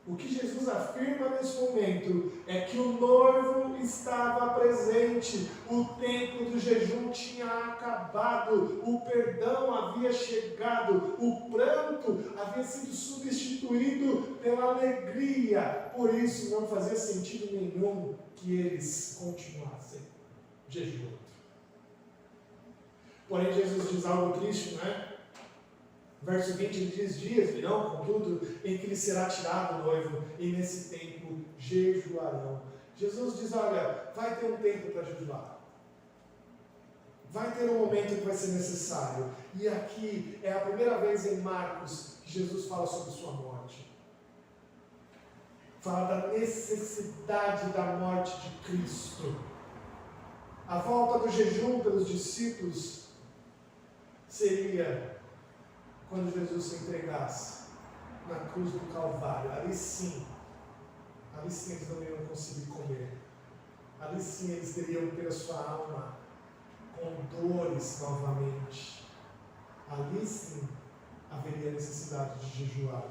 O que Jesus afirma nesse momento é que o noivo estava presente, o tempo do jejum tinha acabado, o perdão havia chegado, o pranto havia sido substituído pela alegria. Por isso não fazia sentido nenhum que eles continuassem jejuando. Porém, Jesus diz algo triste, né? Verso 20, ele diz: dias virão, contudo, em que lhe será tirado o noivo, e nesse tempo jejuarão. Jesus diz: olha, vai ter um tempo para jejuar. Vai ter um momento que vai ser necessário. E aqui é a primeira vez em Marcos que Jesus fala sobre sua morte. Fala da necessidade da morte de Cristo. A volta do jejum pelos discípulos seria quando Jesus se entregasse na cruz do Calvário. Ali sim eles não iriam conseguir comer. Ali sim eles teriam que ter a sua alma com dores novamente. Ali sim haveria necessidade de jejuar.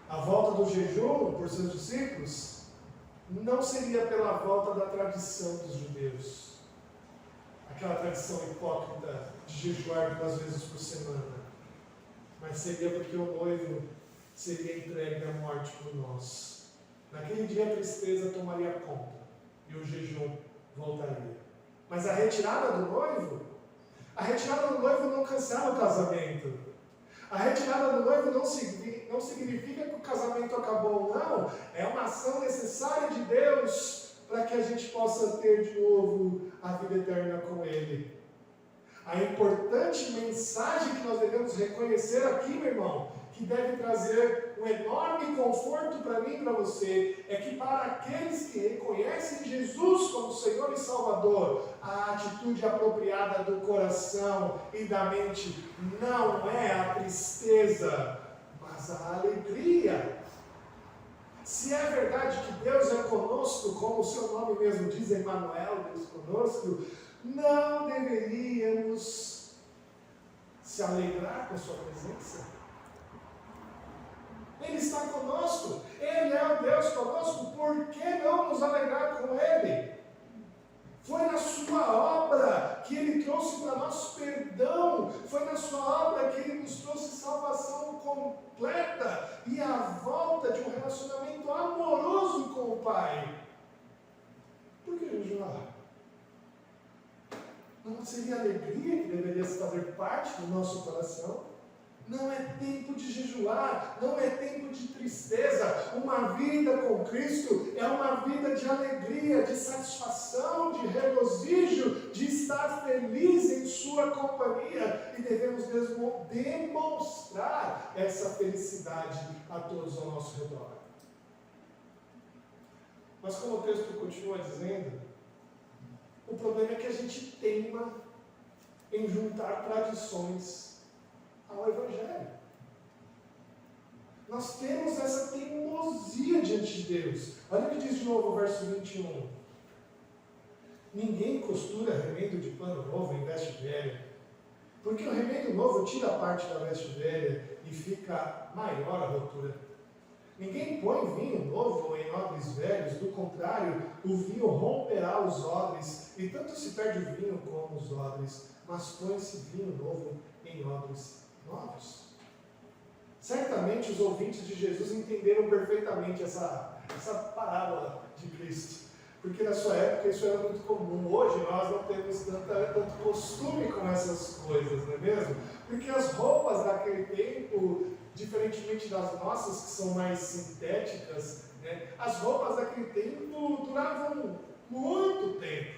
A volta do jejum por seus discípulos não seria pela volta da tradição dos judeus, aquela tradição hipócrita de jejuar 2 vezes por semana, mas seria porque o noivo seria entregue à morte por nós. Naquele dia a tristeza tomaria conta e o jejum voltaria. Mas a retirada do noivo não cancela o casamento. A retirada do noivo não significa que o casamento acabou, não. É uma ação necessária de Deus para que a gente possa ter de novo a vida eterna com Ele. A importante mensagem que nós devemos reconhecer aqui, meu irmão, que deve trazer um enorme conforto para mim e para você, é que para aqueles que reconhecem Jesus como Senhor e Salvador, a atitude apropriada do coração e da mente não é a tristeza, mas a alegria. Se é verdade que Deus é conosco, como o seu nome mesmo diz, Emmanuel, Deus conosco, não deveríamos se alegrar com a sua presença? Ele está conosco, Ele é o Deus conosco, por que não nos alegrar com Ele? Foi na sua obra que Ele trouxe para nós perdão, foi na sua obra que Ele nos trouxe salvação completa e a volta de um relacionamento amoroso com o Pai. Por que jejuar? Não seria alegria que deveria fazer parte do nosso coração? Não é tempo de jejuar, não é tempo de tristeza. Uma vida com Cristo é uma vida de alegria, de satisfação, de regozijo, de estar feliz em sua companhia. E devemos demonstrar essa felicidade a todos ao nosso redor. Mas como o texto continua dizendo, o problema é que a gente teima em juntar tradições ao Evangelho. Nós temos essa teimosia diante de Deus. Olha o que diz de novo o verso 21. Ninguém costura remendo de pano novo em veste velha, porque o remendo novo tira a parte da veste velha e fica maior a rotura. Ninguém põe vinho novo em odres velhos, do contrário, o vinho romperá os odres, e tanto se perde o vinho como os odres, mas põe-se vinho novo em odres novos. Certamente os ouvintes de Jesus entenderam perfeitamente essa parábola de Cristo, porque na sua época isso era muito comum. Hoje nós não temos tanto costume com essas coisas, não é mesmo? Porque as roupas daquele tempo, diferentemente das nossas, que são mais sintéticas, né? As roupas daquele tempo duravam muito tempo.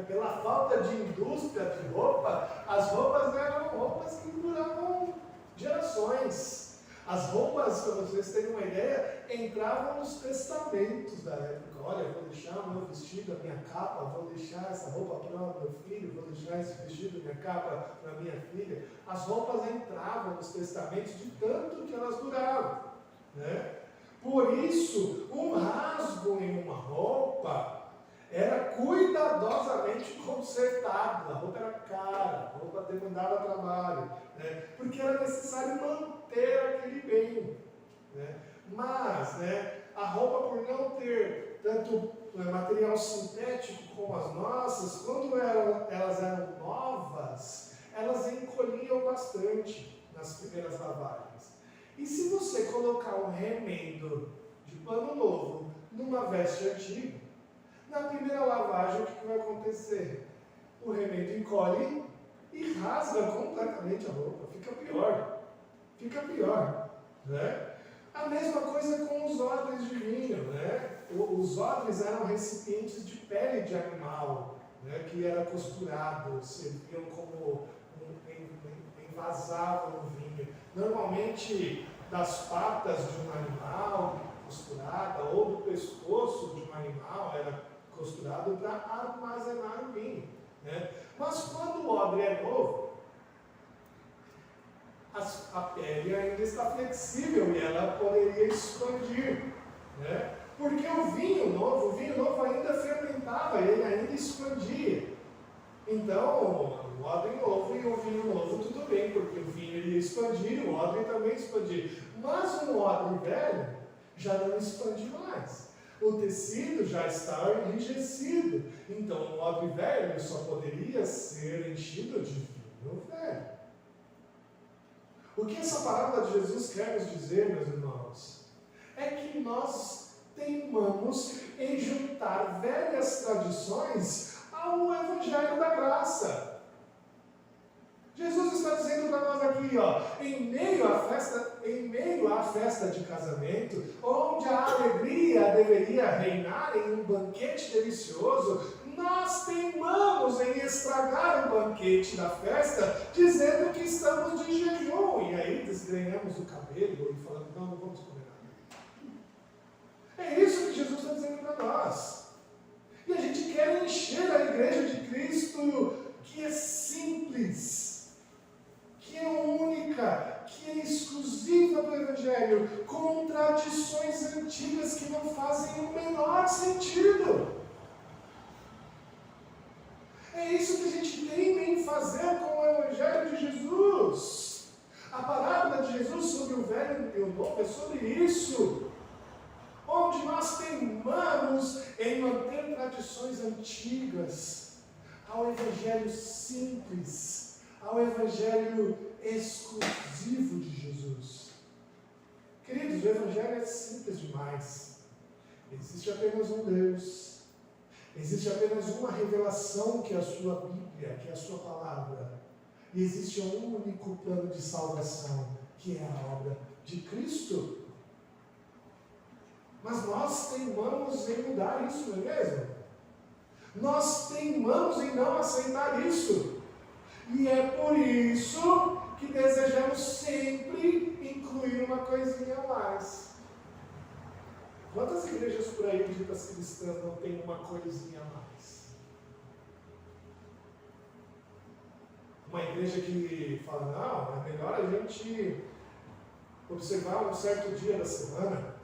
Pela falta de indústria de roupa, as roupas eram roupas que duravam gerações. As roupas, para vocês terem uma ideia, entravam nos testamentos da época. Olha, vou deixar o meu vestido, a minha capa, vou deixar essa roupa para o meu filho, vou deixar esse vestido, minha capa para a minha filha. As roupas entravam nos testamentos de tanto que elas duravam, né? Por isso, um rasgo em uma roupa era cuidadosamente consertado. A roupa era cara, a roupa demandava trabalho, né? Porque era necessário manter aquele bem, né? Mas, né, a roupa, por não ter tanto material sintético como as nossas, quando elas eram novas, elas encolhiam bastante nas primeiras lavagens. E se você colocar um remendo de pano novo numa veste antiga, na primeira lavagem, o que vai acontecer? O remendo encolhe e rasga completamente a roupa. Fica pior, né? A mesma coisa com os odres de vinho, né? Os odres eram recipientes de pele de animal, né? Que era costurado, serviam como envasavam o vinho. Normalmente das patas de um animal costurada ou do pescoço de um animal era costurado para armazenar o vinho, né? Mas quando o odre é novo, a pele ainda está flexível e ela poderia expandir, né? Porque o vinho novo ainda fermentava, ele ainda expandia. Então, o odre novo e o vinho novo, tudo bem, porque o vinho ia expandir e o odre também expandia. Mas um odre velho já não expande mais. O tecido já está enrijecido. Então, o odre velho só poderia ser enchido de vinho velho. O que essa parábola de Jesus quer nos dizer, meus irmãos, é que nós teimamos em juntar velhas tradições ao Evangelho da Graça. Jesus está dizendo para nós aqui, ó, em meio à festa de casamento, onde a alegria deveria reinar em um banquete delicioso, nós teimamos em estragar o banquete da festa, dizendo que estamos de jejum, e aí desgrenhamos o cabelo e falando, não vamos comer nada. É isso que Jesus está dizendo para nós. E a gente quer encher a igreja de Cristo, que é simples, que é única, que é exclusiva do Evangelho, com tradições antigas que não fazem o menor sentido. É isso que a gente tem em fazer com o Evangelho. Evangelho de Jesus. A parábola de Jesus sobre o velho e o novo é sobre isso. Onde nós teimamos em manter tradições antigas, ao Evangelho simples, ao Evangelho exclusivo de Jesus. Queridos, o Evangelho é simples demais. Existe apenas um Deus. Existe apenas uma revelação que é a sua Bíblia, que é a sua palavra. E existe um único plano de salvação, que é a obra de Cristo. Mas nós teimamos em mudar isso, não é mesmo? Nós teimamos em não aceitar isso. E é por isso que desejamos sempre incluir uma coisinha a mais. Quantas igrejas por aí ditas cristãs não tem uma coisinha a mais? Uma igreja que fala, não, é melhor a gente observar um certo dia da semana.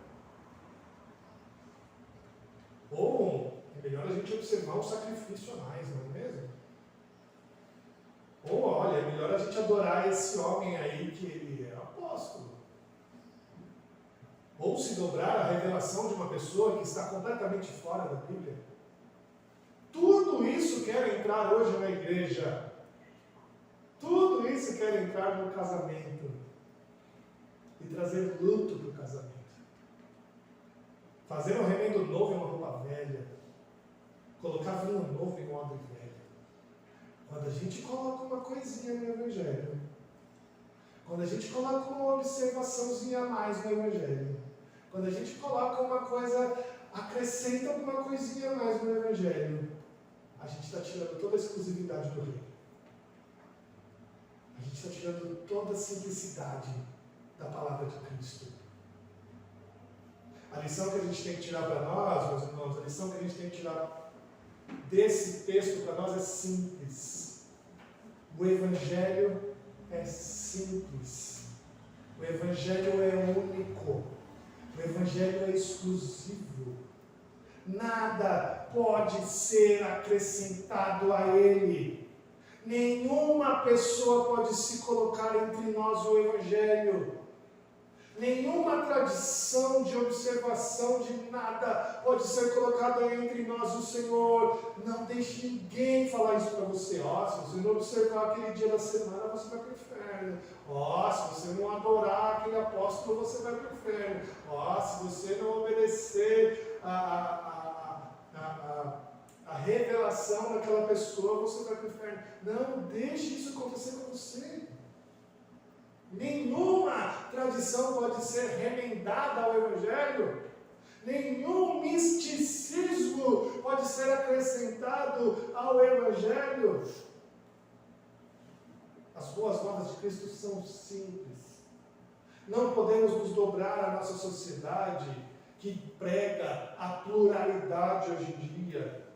Ou é melhor a gente observar um sacrifício a mais, não é mesmo? Ou olha, é melhor a gente adorar esse homem aí que ele é apóstolo. Ou se dobrar a revelação de uma pessoa que está completamente fora da Bíblia. Tudo isso quer entrar hoje na igreja. Tudo isso quer entrar no casamento. E trazer luto para o casamento. Fazer um remendo novo em uma roupa velha. Colocar vinho novo em um odre velho. Quando a gente coloca uma coisinha no Evangelho. Quando a gente coloca uma observaçãozinha a mais no Evangelho. Quando a gente coloca uma coisa, acrescenta uma coisinha a mais no Evangelho. A gente está tirando toda a exclusividade do rei. A gente está tirando toda a simplicidade da palavra de Cristo. A lição que a gente tem que tirar para nós, meus irmãos, a lição que a gente tem que tirar desse texto para nós é simples. O Evangelho é simples. O Evangelho é único. O Evangelho é exclusivo. Nada pode ser acrescentado a ele. Nenhuma pessoa pode se colocar entre nós o Evangelho. Nenhuma tradição de observação de nada pode ser colocada entre nós o Senhor. Não deixe ninguém falar isso para você. Se você não observar aquele dia da semana, você vai para o inferno. Se você não adorar aquele apóstolo, você vai para o inferno. Se você não obedecer a revelação daquela pessoa, você vai para o inferno. Não deixe isso acontecer com você. Nenhuma tradição pode ser remendada ao Evangelho. Nenhum misticismo pode ser acrescentado ao Evangelho. As boas novas de Cristo são simples. Não podemos nos dobrar à nossa sociedade que prega a pluralidade hoje em dia,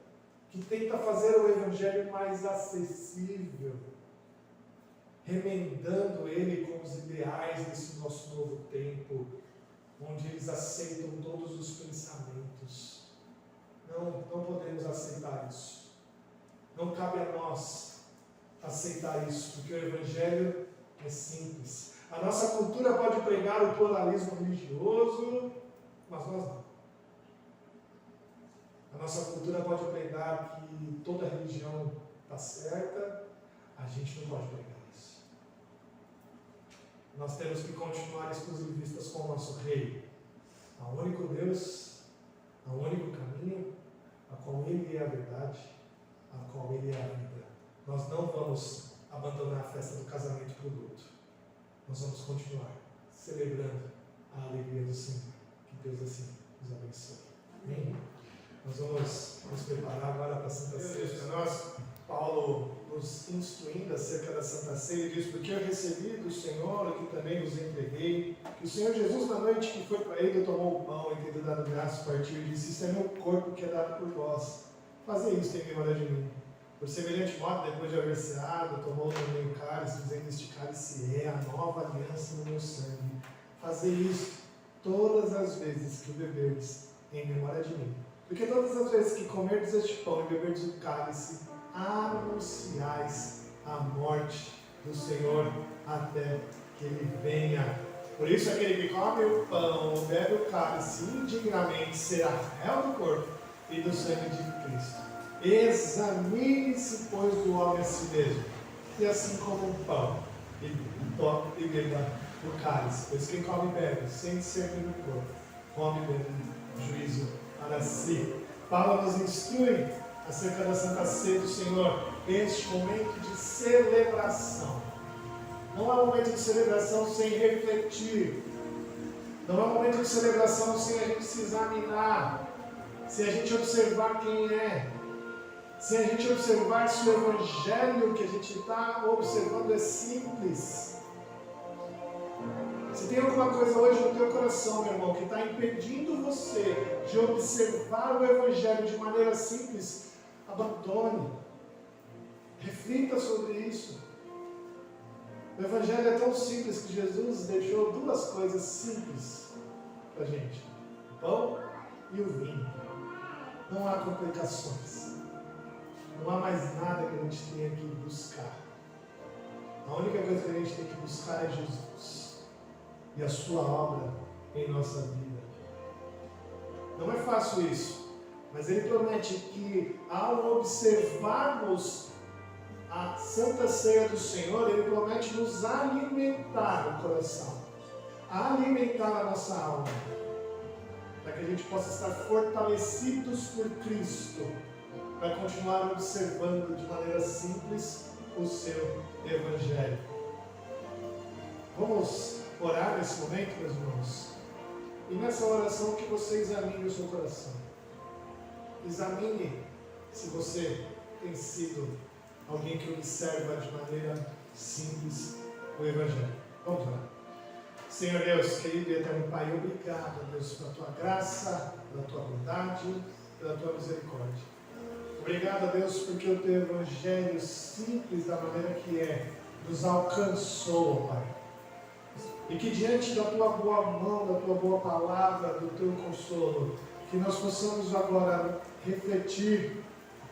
que tenta fazer o Evangelho mais acessível, remendando ele com os ideais desse nosso novo tempo, onde eles aceitam todos os pensamentos. Não podemos aceitar isso. Não cabe a nós aceitar isso, porque o Evangelho é simples. A nossa cultura pode pregar o pluralismo religioso, mas nós não. A nossa cultura pode pregar que toda religião está certa, a gente não pode pregar isso. Nós temos que continuar exclusivistas com o nosso Rei. Há um único Deus, há um único caminho, a qual Ele é a verdade, a qual Ele é a vida. Nós não vamos abandonar a festa do casamento para o luto. Nós vamos continuar celebrando a alegria do Senhor. Que Deus assim nos abençoe. Amém? Nós vamos nos preparar agora para a Santa Ceia. Nós, Paulo nos instruindo acerca da Santa Ceia, ele diz: porque eu recebi do Senhor o que também vos entreguei, que o Senhor Jesus, na noite que foi para ele, tomou o pão e, tendo dado graças, partiu e disse: isso é meu corpo que é dado por vós. Fazei isso em memória de mim. Por semelhante modo, depois de haver ceado, tomou também o cálice, dizendo: este cálice é a nova aliança no meu sangue. Fazei isso todas as vezes que o beberdes em memória de mim. Porque todas as vezes que comerdes este pão e beberdes o cálice, anunciais a morte do Senhor até que Ele venha. Por isso, aquele que come o pão ou bebe o cálice indignamente será réu do corpo e do sangue de Cristo. Examine-se, pois, do homem a si mesmo, e assim como o pão, e beba o cálice. Pois quem come e bebe, sem discernir no corpo, come e bebe juízo para si. Paulo nos instrui acerca da Santa Ceia do Senhor, este momento de celebração. Não é um momento de celebração sem refletir. Não é um momento de celebração sem a gente se examinar, sem a gente observar quem é, sem a gente observar se o Evangelho que a gente está observando é simples. Se tem alguma coisa hoje no teu coração, meu irmão, que está impedindo você de observar o Evangelho de maneira simples, abandone. Reflita sobre isso. O Evangelho é tão simples que Jesus deixou duas coisas simples para a gente: o pão e o vinho. Não há complicações. Não há mais nada que a gente tenha que buscar. A única coisa que a gente tem que buscar é Jesus e a sua obra em nossa vida. Não é fácil isso, mas Ele promete que ao observarmos a Santa Ceia do Senhor, Ele promete nos alimentar o coração, alimentar a nossa alma, para que a gente possa estar fortalecidos por Cristo, para continuar observando de maneira simples o seu Evangelho. Vamos orar nesse momento, meus irmãos? E nessa oração que você examine o seu coração. Examine se você tem sido alguém que observa de maneira simples o Evangelho. Vamos lá. Senhor Deus, querido e eterno Pai, obrigado, Deus, pela Tua graça, pela Tua bondade, pela Tua misericórdia. Obrigado, Deus, porque o Teu Evangelho simples da maneira que é, nos alcançou, Pai. E que diante da Tua boa mão, da Tua boa palavra, do Teu consolo, que nós possamos agora refletir,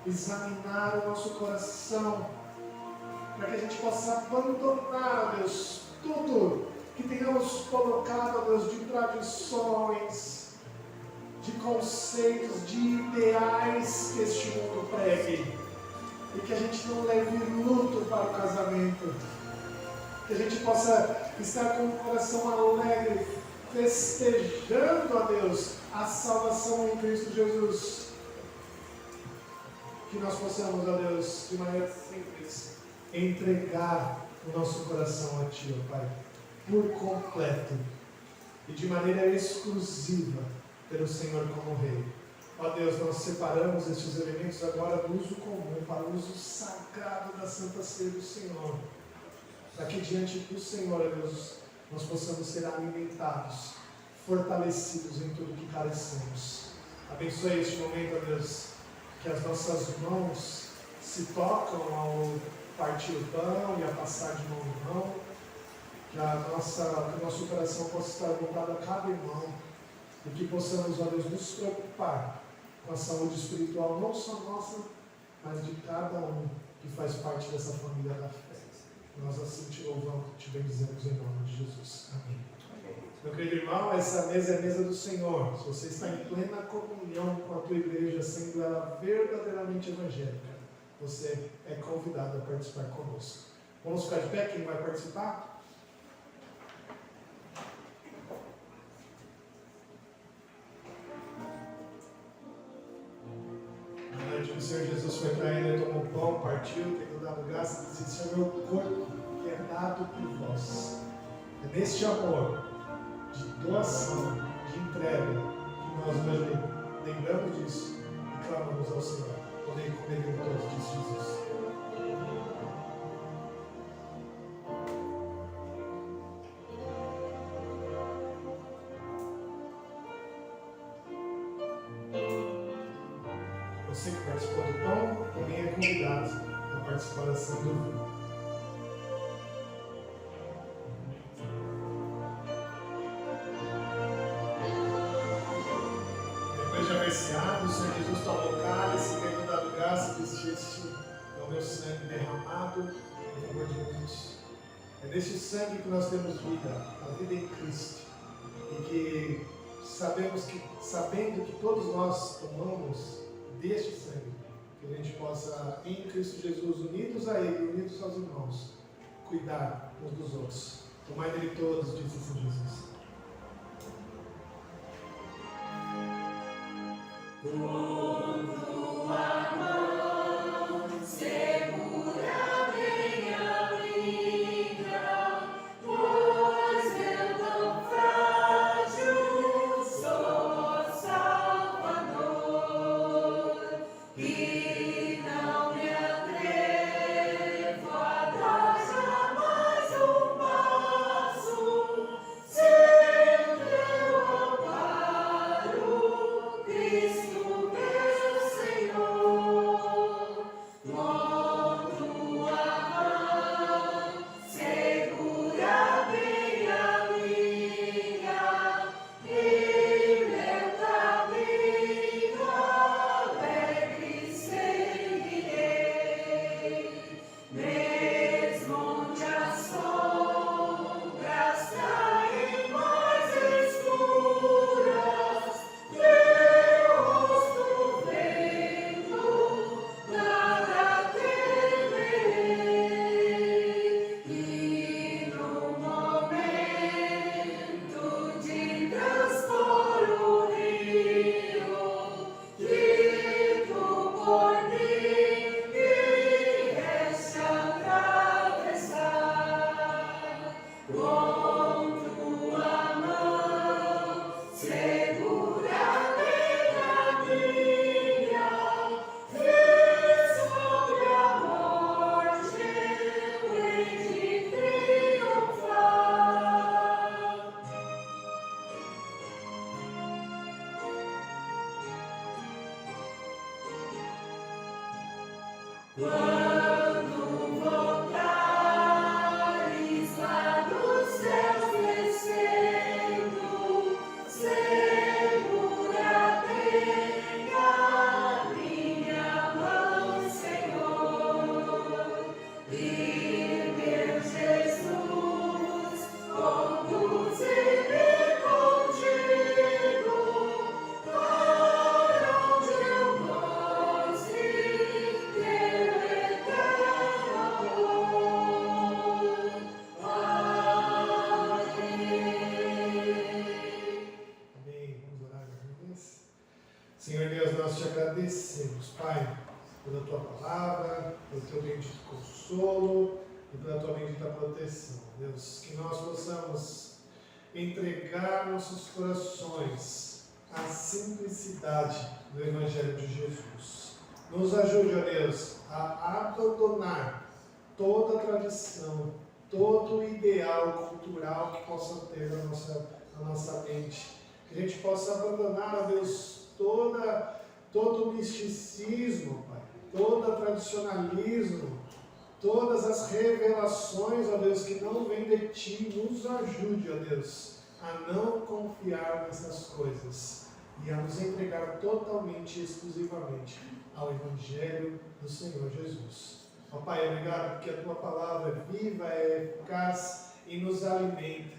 examinar o nosso coração, para que a gente possa abandonar, ó Deus, tudo que tenhamos colocado, ó Deus, de tradições, de conceitos, de ideais que este mundo pregue, e que a gente não leve luto para o casamento, que a gente possa estar com o coração alegre, festejando, ó Deus, a salvação em Cristo Jesus. Que nós possamos, ó Deus, de maneira simples, entregar o nosso coração a Ti, ó Pai, por completo e de maneira exclusiva pelo Senhor como Rei. Ó Deus, nós separamos estes elementos agora do uso comum para o uso sagrado da Santa Ceia do Senhor, para que diante do Senhor, ó Deus, nós possamos ser alimentados, fortalecidos em tudo que carecemos. Abençoe este momento, ó Deus, que as nossas mãos se tocam ao partir o pão e a passar de mão em mão, que o nosso coração possa estar voltado a cada irmão, e que possamos, ó Deus, nos preocupar com a saúde espiritual, não só nossa, mas de cada um que faz parte dessa família da fé. Nós assim te louvamos e te bendizemos em nome de Jesus. Amém. Meu querido irmão, essa mesa é a mesa do Senhor. Se você está em plena comunhão com a tua igreja, sendo ela verdadeiramente evangélica, você é convidado a participar conosco. Vamos ficar de pé? Quem vai participar? Na noite que o Senhor Jesus foi traído, Ele tomou o pão, partiu, tendo dado graça, e disse: "Esse é o meu corpo, que é dado por vós." É neste amor de doação, de entrega, que nós hoje lembramos disso e clamamos ao Senhor. Podem comer de todos, diz Jesus. Você que participou do pão, também é convidado a participar da Santa Ceia. O Senhor Jesus tomou o cálice, tendo dado graça, e disse: "Este é o meu sangue derramado em favor de muitos. É neste sangue que nós temos vida, a vida em Cristo. E que sabendo que todos nós tomamos deste sangue, que a gente possa, em Cristo Jesus, unidos a Ele, unidos aos irmãos, cuidar uns dos outros. Tomai dele todos, disse assim Jesus. Quando a mão segura bem a vida, pois eu tão frágil sou Salvador, e não me atrevo a dar jamais um passo, sempre eu amparo Cristo. Quando voltares lá dos céus descendo, segura bem a minha mão, Senhor, e meu Jesus, conduze-me contigo, para onde eu possa ter o eterno amor. Amém. Vamos orar mais uma vez. Senhor Deus, nós te agradecemos, Pai, pela tua palavra, pelo teu bendito consolo e pela tua bendita proteção. Deus, que nós possamos entregar nossos corações à simplicidade do Evangelho de Jesus. Nos ajude, ó Deus, a abandonar toda a tradição, todo o ideal cultural que possa ter na nossa mente. Que a gente possa abandonar, ó Deus, todo o misticismo, Pai, todo o tradicionalismo, todas as revelações, ó Deus, que não vêm de Ti. Nos ajude, ó Deus, a não confiar nessas coisas e a nos entregar totalmente e exclusivamente ao Evangelho do Senhor Jesus. Ó Pai, obrigado porque a Tua palavra é viva, é eficaz e nos alimenta.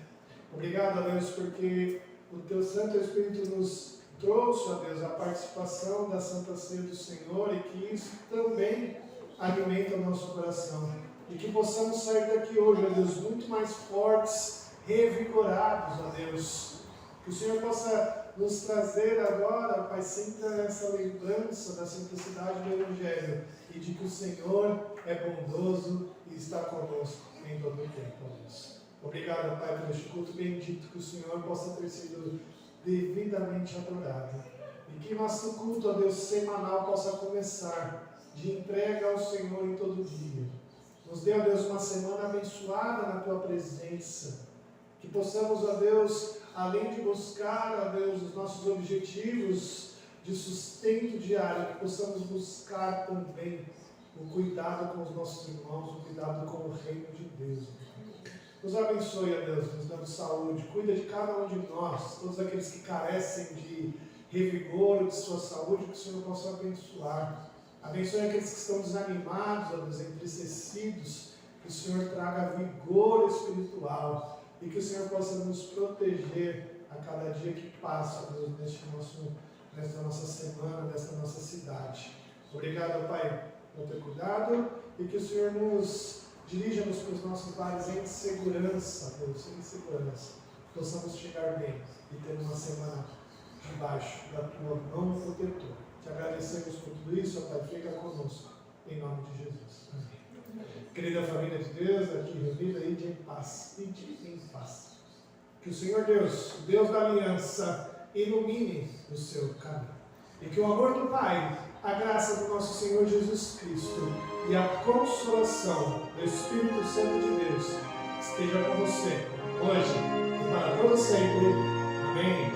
Obrigado, ó Deus, porque o Teu Santo Espírito nos trouxe, ó Deus, a participação da Santa Ceia do Senhor e que isso também alimenta o nosso coração. E que possamos sair daqui hoje, ó Deus, muito mais fortes, revigorados, ó Deus. Que o Senhor possa nos trazer agora, Pai, sempre essa lembrança da simplicidade do Evangelho e de que o Senhor é bondoso e está conosco em todo o tempo, ó Deus. Obrigado, Pai, por este culto bendito, que o Senhor possa ter sido devidamente adorado. E que nosso culto, ó Deus, semanal possa começar de entrega ao Senhor em todo dia. Nos dê, ó Deus, uma semana abençoada na Tua presença. Que possamos, ó Deus, além de buscar, ó Deus, os nossos objetivos de sustento diário, que possamos buscar também o cuidado com os nossos irmãos, o cuidado com o reino de Deus. Nos abençoe, ó Deus, nos dando saúde. Cuida de cada um de nós, todos aqueles que carecem de revigor, de sua saúde, que o Senhor possa abençoar. Abençoe aqueles que estão desanimados, ó Deus, entristecidos, que o Senhor traga vigor espiritual e que o Senhor possa nos proteger a cada dia que passa, Deus, nesta nossa semana, nesta nossa cidade. Obrigado, Pai, por ter cuidado e que o Senhor nos dirija-nos para os nossos lares em segurança, Deus, em segurança. Possamos chegar bem e ter uma semana debaixo da Tua mão protetora. Te agradecemos por tudo isso, ó Pai, fica conosco, em nome de Jesus. Amém. Querida família de Deus, aqui reunida, ide em paz, ide em paz. Que o Senhor Deus, o Deus da aliança, ilumine o seu caminho. E que o amor do Pai, a graça do nosso Senhor Jesus Cristo e a consolação do Espírito Santo de Deus esteja com você, hoje e para todo sempre. Amém.